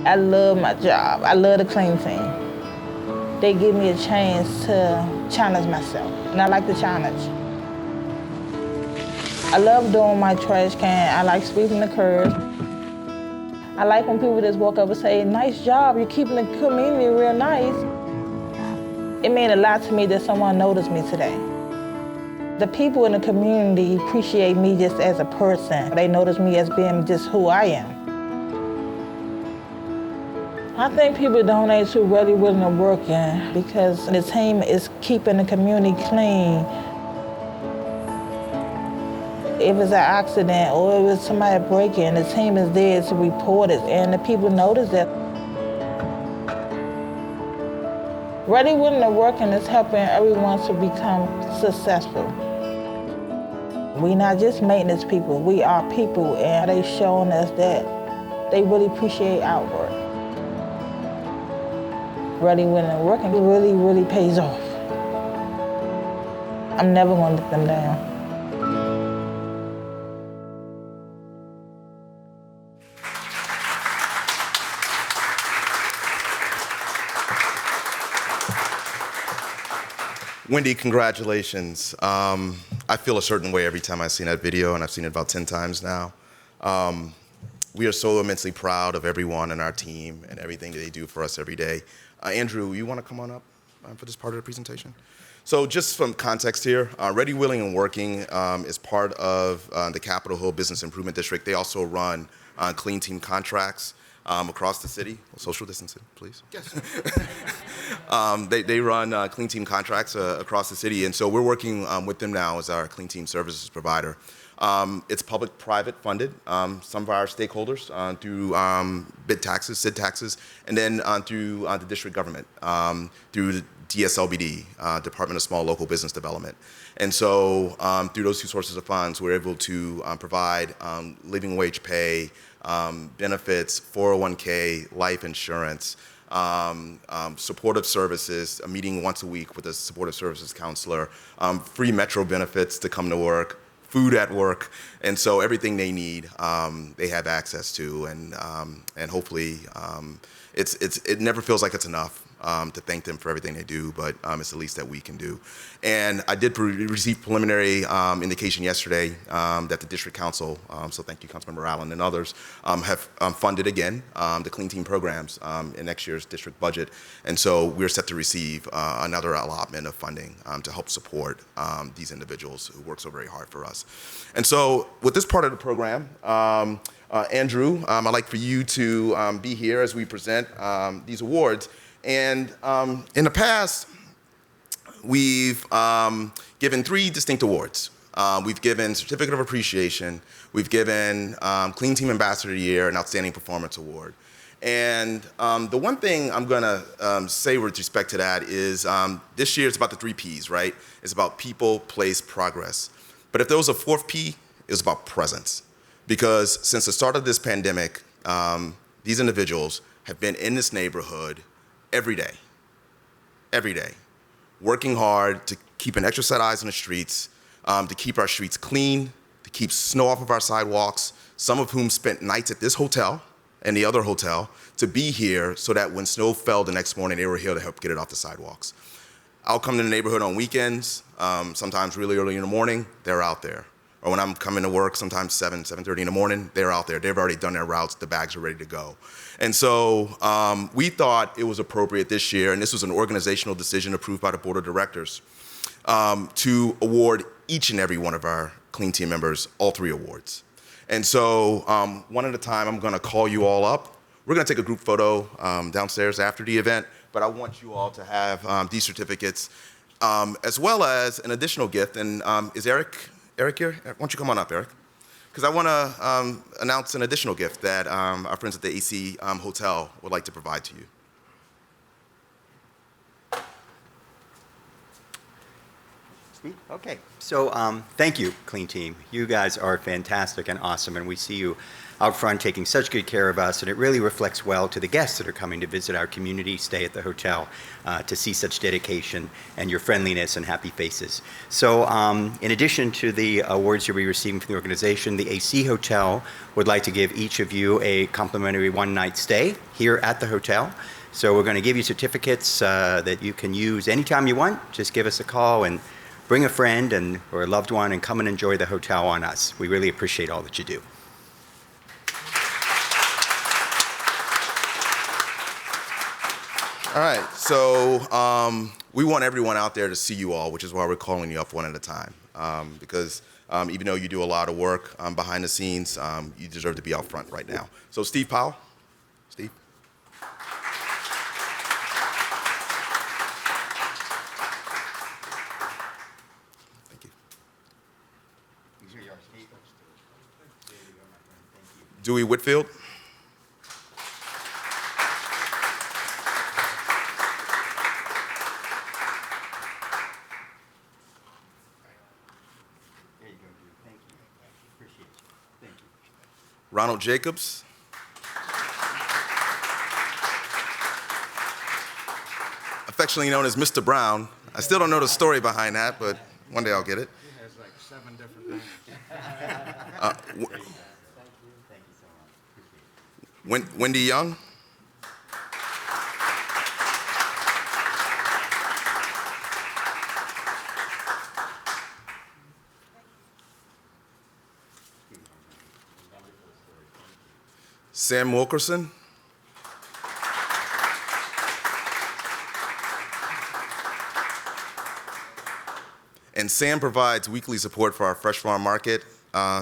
I love my job. I love the Clean Team. They give me a chance to challenge myself, and I like the challenge. I love doing my trash can. I like sweeping the curbs. I like when people just walk up and say, "Nice job, you're keeping the community real nice." It meant a lot to me that someone noticed me today. The people in the community appreciate me just as a person. They notice me as being just who I am. I think people donate to really willing to work in because the team is keeping the community clean. If it's an accident or if it's somebody breaking, the team is there to report it, and the people notice that. Ready Willing to Working is helping everyone to become successful. We're not just maintenance people, we are people, and they've shown us that they really appreciate our work. Ready Willing to Working really, really pays off. I'm never going to let them down.
Wendy, congratulations. I feel a certain way every time I see that video, and I've seen it about 10 times now. We are so immensely proud of everyone in our team and everything that they do for us every day. Andrew, you want to come on up for this part of the presentation? So just some context here, Ready, Willing, and Working is part of the Capitol Hill Business Improvement District. They also run Clean Team contracts across the city. Social distancing, please. Yes. They run clean team contracts across the city, and so we're working with them now as our clean team services provider. It's public-private funded. Some of our stakeholders through BID taxes, SID taxes, and then through the district government, through the DSLBD, Department of Small Local Business Development. And so through those two sources of funds, we're able to provide living wage pay, benefits, 401k, life insurance, supportive services, a meeting once a week with a supportive services counselor, free metro benefits to come to work, food at work, and so everything they need, they have access to, and hopefully, it never feels like it's enough to thank them for everything they do, but it's the least that we can do. And I did receive preliminary indication yesterday that the district council, so thank you, Councilmember Allen and others, have funded again the clean team programs in next year's district budget, and so we're set to receive another allotment of funding to help support these individuals who work so very hard for us. And so with this part of the program, Andrew, I'd like for you to be here as we present these awards. And in the past, we've given 3 distinct awards. We've given Certificate of Appreciation, we've given Clean Team Ambassador of the Year, and Outstanding Performance Award. And the one thing I'm gonna say with respect to that is this year it's about the 3 Ps, right? It's about people, place, progress. But if there was a 4th P, it was about presence. Because since the start of this pandemic, these individuals have been in this neighborhood every day, working hard to keep an extra set of eyes on the streets, to keep our streets clean, to keep snow off of our sidewalks, some of whom spent nights at this hotel and the other hotel to be here so that when snow fell the next morning, they were here to help get it off the sidewalks. I'll come to the neighborhood on weekends, sometimes really early in the morning, they're out there. Or when I'm coming to work, sometimes 7:30 in the morning, they're out there. They've already done their routes, the bags are ready to go. And so we thought it was appropriate this year, and this was an organizational decision approved by the board of directors, to award each and every one of our clean team members all 3 awards. And so one at a time, I'm gonna call you all up. We're gonna take a group photo downstairs after the event, but I want you all to have these certificates, as well as an additional gift. And is Eric here? Why don't you come on up, Eric? Because I want to announce an additional gift that our friends at the AC Hotel would like to provide to you.
Okay, so thank you, Clean Team. You guys are fantastic and awesome, and we see you out front taking such good care of us, and it really reflects well to the guests that are coming to visit our community, stay at the hotel, to see such dedication and your friendliness and happy faces. So in addition to the awards you'll be receiving from the organization, the AC Hotel would like to give each of you a complimentary one-night stay here at the hotel. So we're going to give you certificates that you can use anytime you want. Just give us a call and bring a friend or a loved one and come and enjoy the hotel on us. We really appreciate all that you do.
All right, so we want everyone out there to see you all, which is why we're calling you up one at a time. Because even though you do a lot of work behind the scenes, you deserve to be out front right now. So Steve Powell. Steve. Thank you. Dewey Whitfield. Ronald Jacobs. Affectionately known as Mr. Brown. I still don't know the story behind that, but one day I'll get it.
He has like 7 different names.
Wendy Young. Sam Wilkerson. And Sam provides weekly support for our Fresh Farm Market.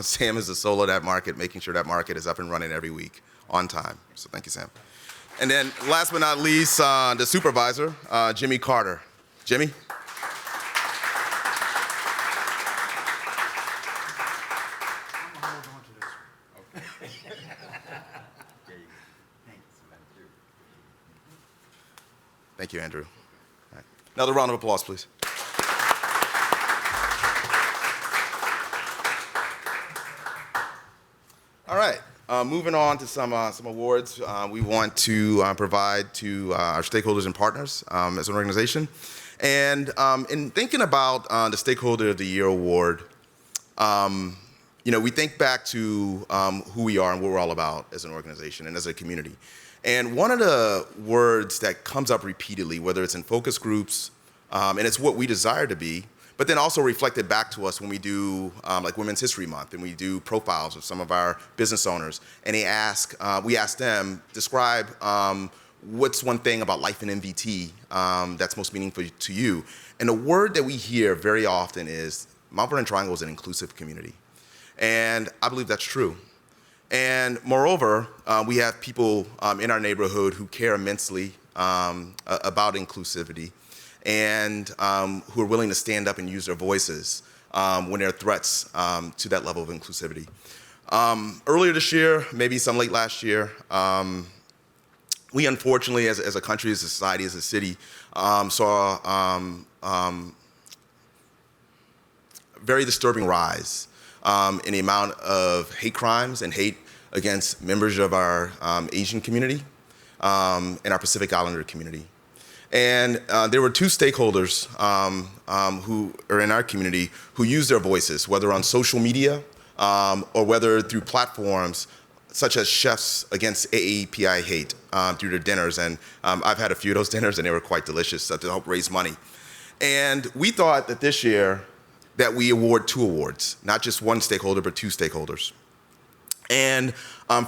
Sam is the soul of that market, making sure that market is up and running every week on time. So thank you, Sam. And then last but not least, the supervisor, Jimmy Carter. Jimmy? Thank you, Andrew. All right. Another round of applause, please. All right. Moving on to some awards we want to provide to our stakeholders and partners as an organization. And in thinking about the Stakeholder of the Year award, we think back to who we are and what we're all about as an organization and as a community. And one of the words that comes up repeatedly, whether it's in focus groups, and it's what we desire to be, but then also reflected back to us when we do like Women's History Month and we do profiles of some of our business owners, and we ask them, describe what's one thing about life in MVT that's most meaningful to you. And the word that we hear very often is Mount Vernon Triangle is an inclusive community. And I believe that's true. And moreover, we have people in our neighborhood who care immensely about inclusivity and who are willing to stand up and use their voices when there are threats to that level of inclusivity. Earlier this year, maybe some late last year, we unfortunately, as a country, as a society, as a city, saw very disturbing rise in the amount of hate crimes and hate against members of our Asian community and our Pacific Islander community. And there were two stakeholders who are in our community who used their voices, whether on social media or whether through platforms such as Chefs Against AAPI Hate through their dinners. And I've had a few of those dinners, and they were quite delicious to help raise money. And we thought that this year that we award two awards, not just one stakeholder, but two stakeholders. And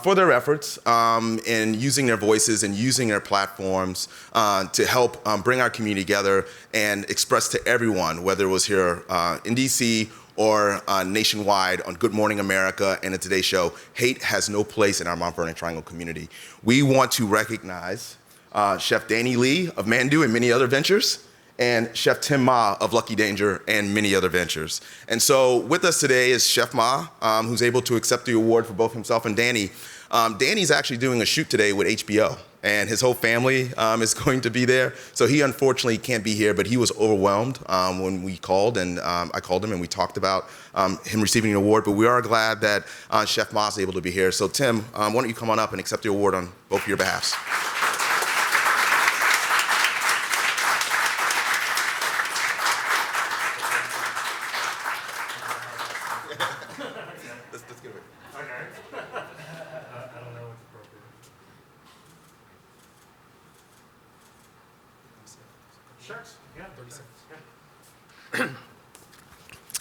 for their efforts in using their voices and using their platforms to help bring our community together and express to everyone, whether it was here in DC or nationwide on Good Morning America and the Today Show, hate has no place in our Mount Vernon Triangle community. We want to recognize Chef Danny Lee of Mandu and many other ventures, and Chef Tim Ma of Lucky Danger and many other ventures. And so with us today is Chef Ma, who's able to accept the award for both himself and Danny. Danny's actually doing a shoot today with HBO, and his whole family is going to be there. So he unfortunately can't be here, but he was overwhelmed when we called, and I called him and we talked about him receiving an award. But we are glad that Chef Ma is able to be here. So Tim, why don't you come on up and accept the award on both of your behalves.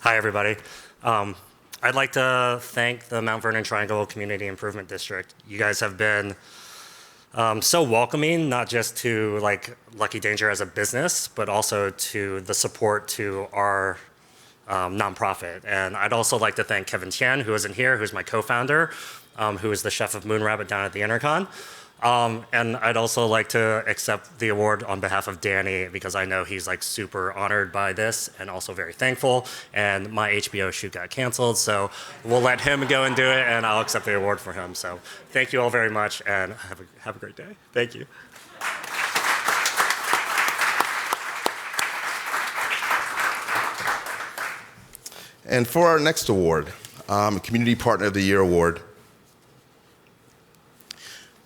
Hi, everybody. I'd like to thank the Mount Vernon Triangle Community Improvement District. You guys have been so welcoming, not just to like Lucky Danger as a business, but also to the support to our nonprofit. And I'd also like to thank Kevin Tian, who isn't here, who's my co-founder, who is the chef of Moon Rabbit down at the Intercon. And I'd also like to accept the award on behalf of Danny because I know he's like super honored by this and also very thankful. And my HBO shoot got canceled, so we'll let him go and do it, and I'll accept the award for him. So thank you all very much, and have a great day. Thank you.
And for our next award, Community Partner of the Year award,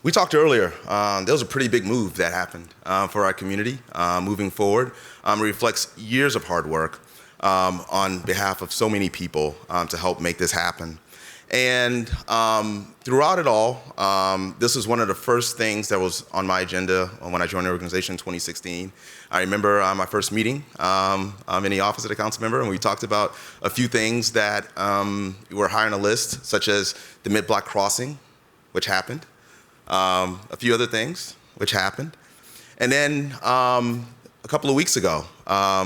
we talked earlier, there was a pretty big move that happened for our community moving forward. It reflects years of hard work on behalf of so many people to help make this happen. And throughout it all, this was one of the first things that was on my agenda when I joined the organization in 2016. I remember my first meeting in the office of the council member, and we talked about a few things that were high on the list, such as the mid-block crossing, which happened. A few other things which happened. And then a couple of weeks ago,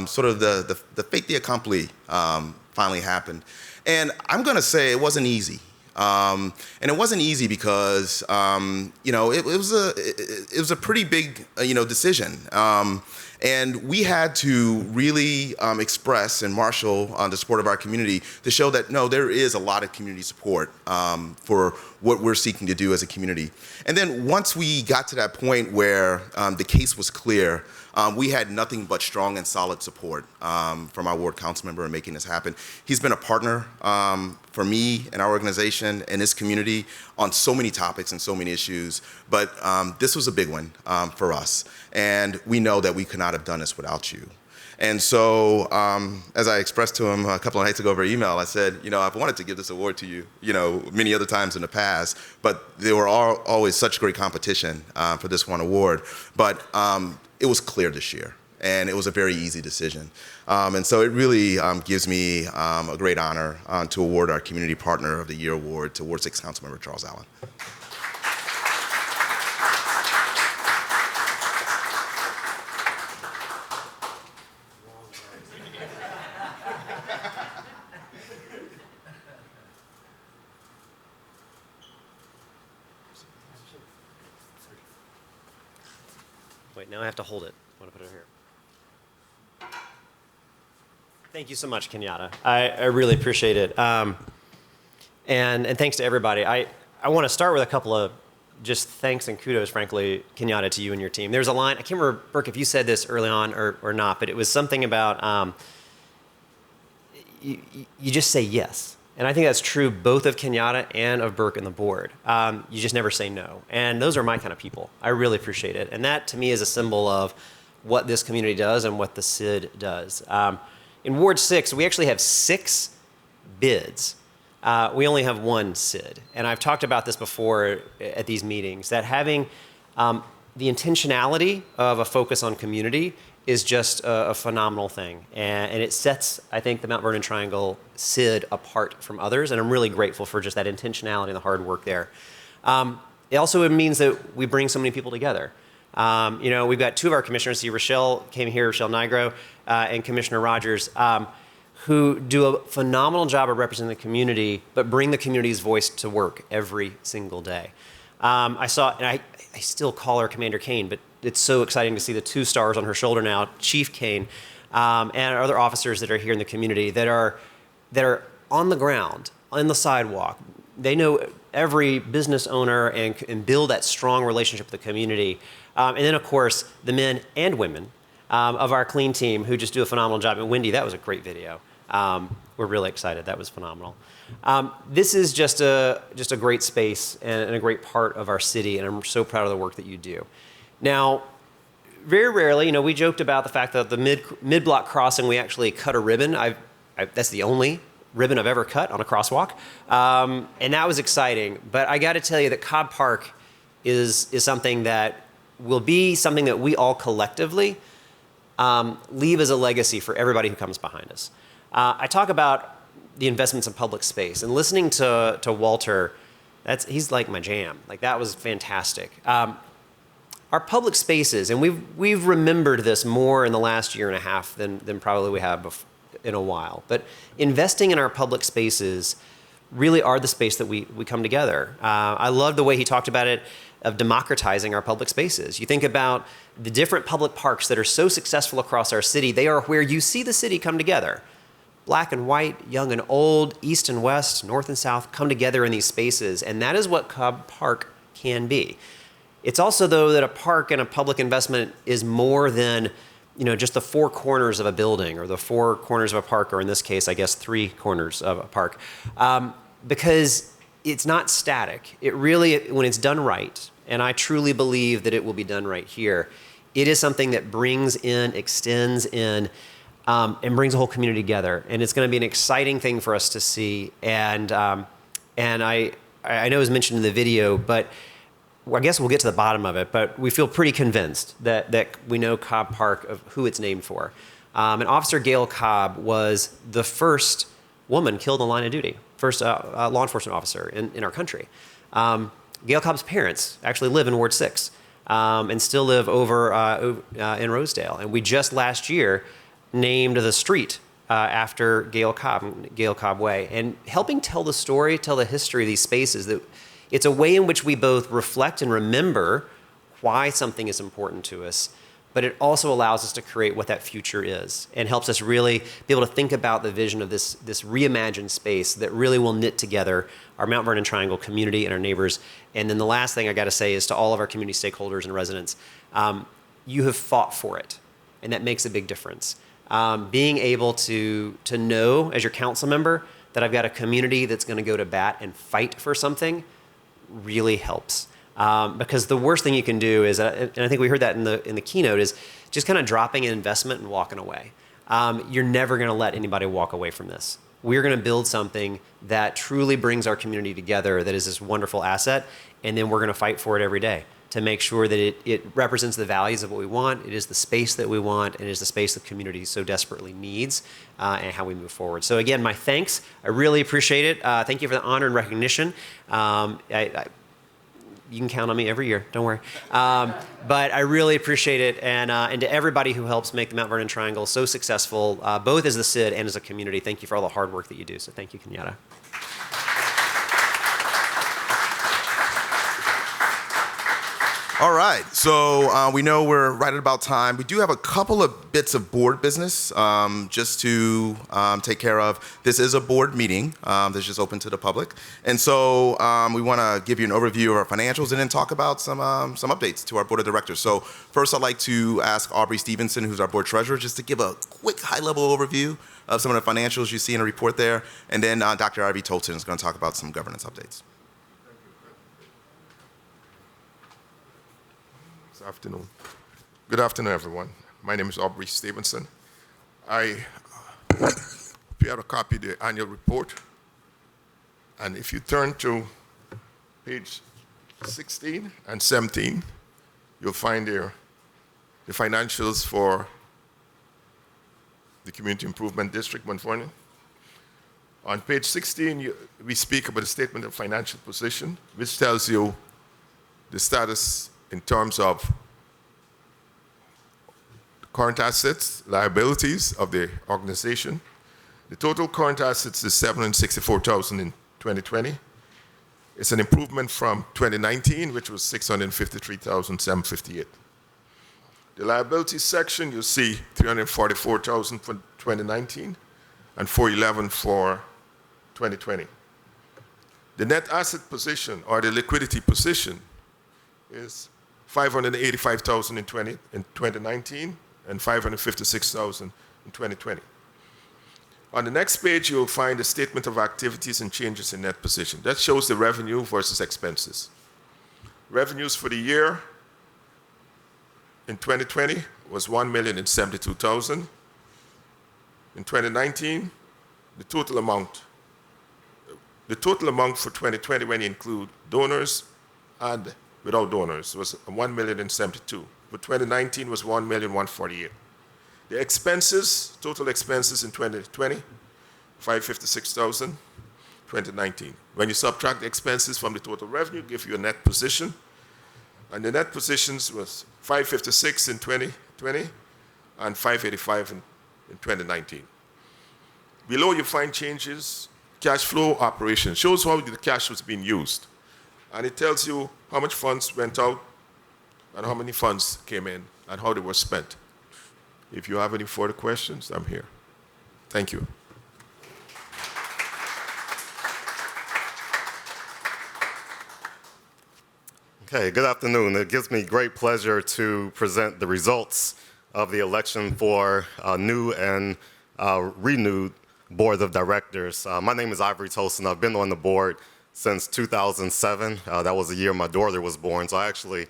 sort of the fait accompli finally happened. And I'm gonna say it wasn't easy. And it wasn't easy because, it was a pretty big, decision. And we had to really express and marshal the support of our community to show that, no, there is a lot of community support for what we're seeking to do as a community. And then once we got to that point where the case was clear, we had nothing but strong and solid support from our ward council member in making this happen. He's been a partner for me and our organization and this community on so many topics and so many issues, but this was a big one for us. And we know that we could not have done this without you. And so, as I expressed to him a couple of nights ago over email, I said, I've wanted to give this award to you, many other times in the past, but there were always such great competition for this one award. But it was clear this year, and it was a very easy decision. And so it really gives me a great honor to award our Community Partner of the Year award to Ward 6 Councilmember Charles Allen.
Wait, now I have to hold it. I want to put it here. Thank you so much, Kenyatta. I really appreciate it. And thanks to everybody. I want to start with a couple of just thanks and kudos, frankly, Kenyatta, to you and your team. There's a line, I can't remember, Burke, if you said this early on or not, but it was something about you just say yes. And I think that's true both of Kenyatta and of Burke and the board. You just never say no. And those are my kind of people. I really appreciate it. And that, to me, is a symbol of what this community does and what the CID does. In Ward 6, we actually have 6 bids. We only have 1 CID. And I've talked about this before at these meetings, that having the intentionality of a focus on community is just a phenomenal thing. And it sets, I think, the Mount Vernon Triangle CID apart from others. And I'm really grateful for just that intentionality and the hard work there. It also means that we bring so many people together. We've got 2 of our commissioners. See, Rochelle came here, Rochelle Nigro, and Commissioner Rogers, who do a phenomenal job of representing the community, but bring the community's voice to work every single day. I saw, and I still call her Commander Kane, but it's so exciting to see the 2 stars on her shoulder now, Chief Kane, and other officers that are here in the community that are on the ground, on the sidewalk. They know every business owner and build that strong relationship with the community. And then, of course, the men and women of our clean team who just do a phenomenal job. And Wendy, that was a great video. We're really excited. That was phenomenal. This is just a great space and a great part of our city, and I'm so proud of the work that you do. Now, very rarely, we joked about the fact that the mid-block crossing, we actually cut a ribbon. That's the only ribbon I've ever cut on a crosswalk, and that was exciting. But I got to tell you that Cobb Park is something that will be something that we all collectively leave as a legacy for everybody who comes behind us. I talk about the investments in public space, and listening to Walter, he's like my jam. Like, that was fantastic. Our public spaces, and we've remembered this more in the last year and a half than probably we have in a while, but investing in our public spaces really are the space that we come together. I love the way he talked about it, of democratizing our public spaces. You think about the different public parks that are so successful across our city. They are where you see the city come together. Black and white, young and old, east and west, north and south come together in these spaces, and that is what Cobb Park can be. It's also, though, that a park and a public investment is more than just the 4 corners of a building or the 4 corners of a park, or in this case, I guess, 3 corners of a park, because it's not static. It really, when it's done right, and I truly believe that it will be done right here, it is something that brings in, extends in, and brings the whole community together. And it's going to be an exciting thing for us to see. And I know it was mentioned in the video, but I guess we'll get to the bottom of it, but we feel pretty convinced that we know Cobb Park, of who it's named for. And Officer Gail Cobb was the first woman killed in the line of duty, first law enforcement officer in our country. Gail Cobb's parents actually live in Ward 6 and still live over in Rosedale. And we just last year named the street after Gail Cobb Way, and helping tell the story, tell the history of these spaces. That it's a way in which we both reflect and remember why something is important to us, but it also allows us to create what that future is and helps us really be able to think about the vision of this reimagined space that really will knit together our Mount Vernon Triangle community and our neighbors. And then the last thing I got to say is to all of our community stakeholders and residents, you have fought for it, and that makes a big difference. Being able to know as your council member that I've got a community that's going to go to bat and fight for something really helps. Because the worst thing you can do is, and I think we heard that in the keynote, is just kind of dropping an investment and walking away. You're never going to let anybody walk away from this. We're going to build something that truly brings our community together, that is this wonderful asset, and then we're going to fight for it every day to make sure that it represents the values of what we want, it is the space that we want, and it is the space the community so desperately needs, and how we move forward. So again, my thanks. I really appreciate it. Thank you for the honor and recognition. You can count on me every year, don't worry. But I really appreciate it, and to everybody who helps make the Mount Vernon Triangle so successful, both as the CID and as a community, thank you for all the hard work that you do. So thank you, Kenyatta.
All right, so we know we're right at about time. We do have a couple of bits of board business just to take care of. This is a board meeting that's just open to the public. And so we want to give you an overview of our financials and then talk about some updates to our board of directors. So first I'd like to ask Aubrey Stevenson, who's our board treasurer, just to give a quick high-level overview of some of the financials you see in the report there. And then Dr. Ivy Tolton is going to talk about some governance updates.
Good afternoon, everyone. My name is Aubrey Stevenson. I prepared a copy of the annual report. And if you turn to page 16 and 17, you'll find there the financials for the Community Improvement District, Mount Vernon. On page 16, we speak about the statement of financial position, which tells you the status in terms of current assets, liabilities of the organization. The total current assets is $764,000 in 2020. It's an improvement from 2019, which was $653,758. The liabilities section, you see $344,000 for 2019 and $411,000 for 2020. The net asset position, or the liquidity position, is $585,000 in 2019 and $556,000 in 2020. On the next page, you'll find a statement of activities and changes in net position. That shows the revenue versus expenses. Revenues for the year in 2020 was $1,072,000. In 2019, the total amount for 2020, when you include donors and without donors, was $1,072,000. For 2019 was $1,148,000. The expenses, total expenses in 2020, $556,000. 2019. When you subtract the expenses from the total revenue, give you a net position. And the net positions was $556,000 in 2020 and $585,000 in 2019. Below you find changes, cash flow operations, shows how the cash was being used. And it tells you how much funds went out and how many funds came in and how they were spent. If you have any further questions, I'm here. Thank you.
Okay, good afternoon. It gives me great pleasure to present the results of the election for new and renewed board of directors. My name is Ivory Tolson. I've been on the board since 2007. That was the year my daughter was born, so I actually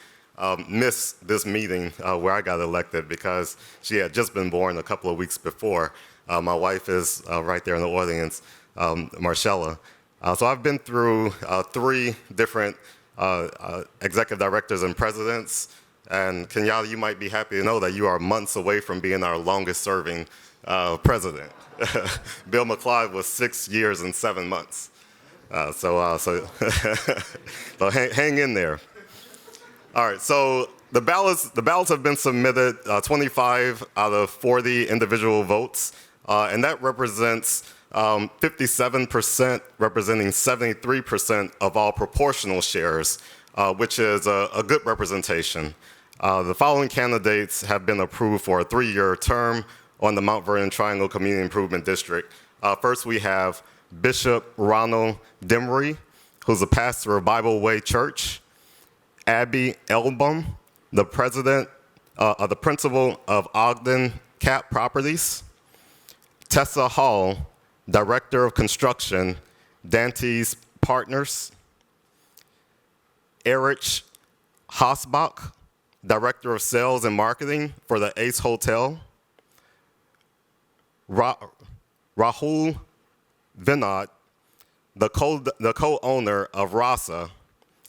missed this meeting where I got elected because she had just been born a couple of weeks before. My wife is right there in the audience, Marcella. So I've been through 3 different executive directors and presidents, and Kenyatta, you might be happy to know that you are months away from being our longest serving president. Bill McCloud was 6 years and 7 months. So hang in there. All right, so the ballots have been submitted, 25 out of 40 individual votes and that represents 57%, representing 73% of all proportional shares, which is a good representation. The following candidates have been approved for a 3-year term on the Mount Vernon Triangle Community Improvement District. First, we have Bishop Ronald Demery, who's a pastor of Bible Way Church. Abby Elbum, the principal of Ogden Cap Properties. Tessa Hall, Director of Construction, Dante's Partners. Erich Hosbach, Director of Sales and Marketing for the Ace Hotel. Rahul Vinod, the co-owner of Rasa,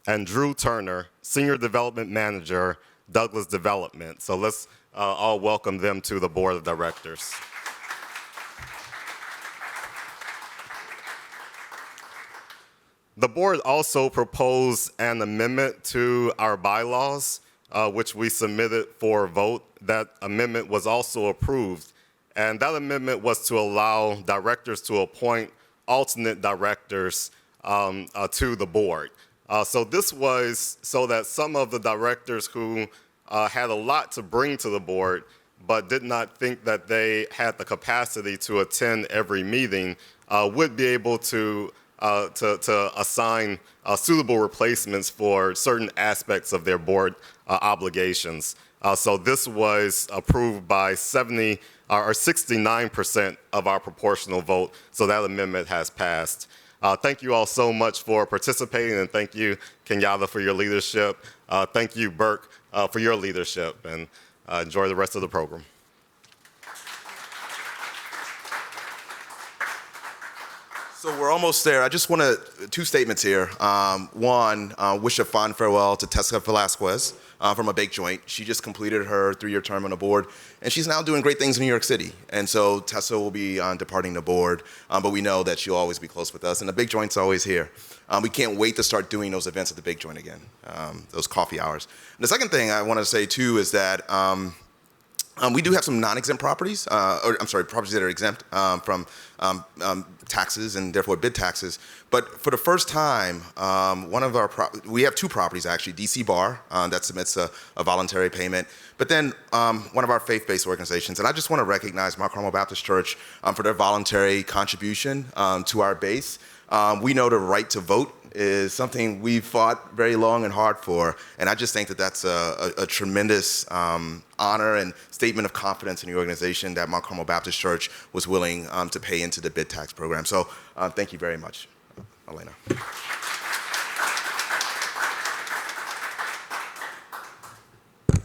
and Drew Turner, Senior Development Manager, Douglas Development. So let's all welcome them to the Board of Directors. The board also proposed an amendment to our bylaws, which we submitted for a vote. That amendment was also approved. And that amendment was to allow directors to appoint alternate directors to the board. So this was so that some of the directors who had a lot to bring to the board but did not think that they had the capacity to attend every meeting would be able to assign suitable replacements for certain aspects of their board obligations. So this was approved by 69% of our proportional vote, so that amendment has passed. Thank you all so much for participating, and thank you, Kenyatta, for your leadership. Thank you, Burke, for your leadership, and enjoy the rest of the program.
So we're almost there. I just want to, 2 statements here. One, wish a fond farewell to Tessa Velasquez from A Bake Joint. She just completed her 3-year term on the board, and she's now doing great things in New York City. And so Tessa will be departing the board, but we know that she'll always be close with us, and The Bake Joint's always here. We can't wait to start doing those events at The Bake Joint again, those coffee hours. And the second thing I want to say, too, is that we do have some non-exempt properties, properties that are exempt from taxes and therefore bid taxes. But for the first time, we have 2 properties actually, DC Bar, that submits a voluntary payment, but then one of our faith-based organizations. And I just want to recognize Mount Carmel Baptist Church for their voluntary contribution to our base. We know the right to vote is something we've fought very long and hard for, and I just think that that's a tremendous honor and statement of confidence in the organization that Mount Carmel Baptist Church was willing to pay into the bid tax program. So thank you very much, Elena.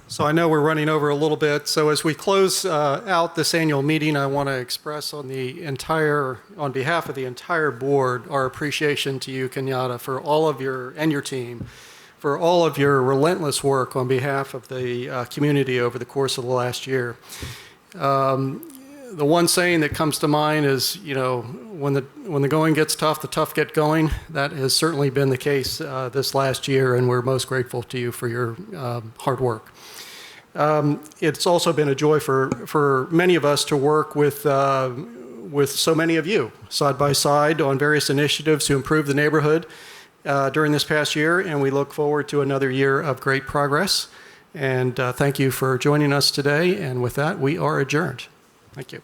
So I know we're running over a little bit. So as we close out this annual meeting, I want to express on behalf of the entire board, our appreciation to you, Kenyatta, for all of your team, for all of your relentless work on behalf of the community over the course of the last year. The one saying that comes to mind is, when the going gets tough, the tough get going. That has certainly been the case this last year, and we're most grateful to you for your hard work. It's also been a joy for many of us to work with so many of you side by side on various initiatives to improve the neighborhood during this past year, and we look forward to another year of great progress. And thank you for joining us today, and with that, we are adjourned. Thank you.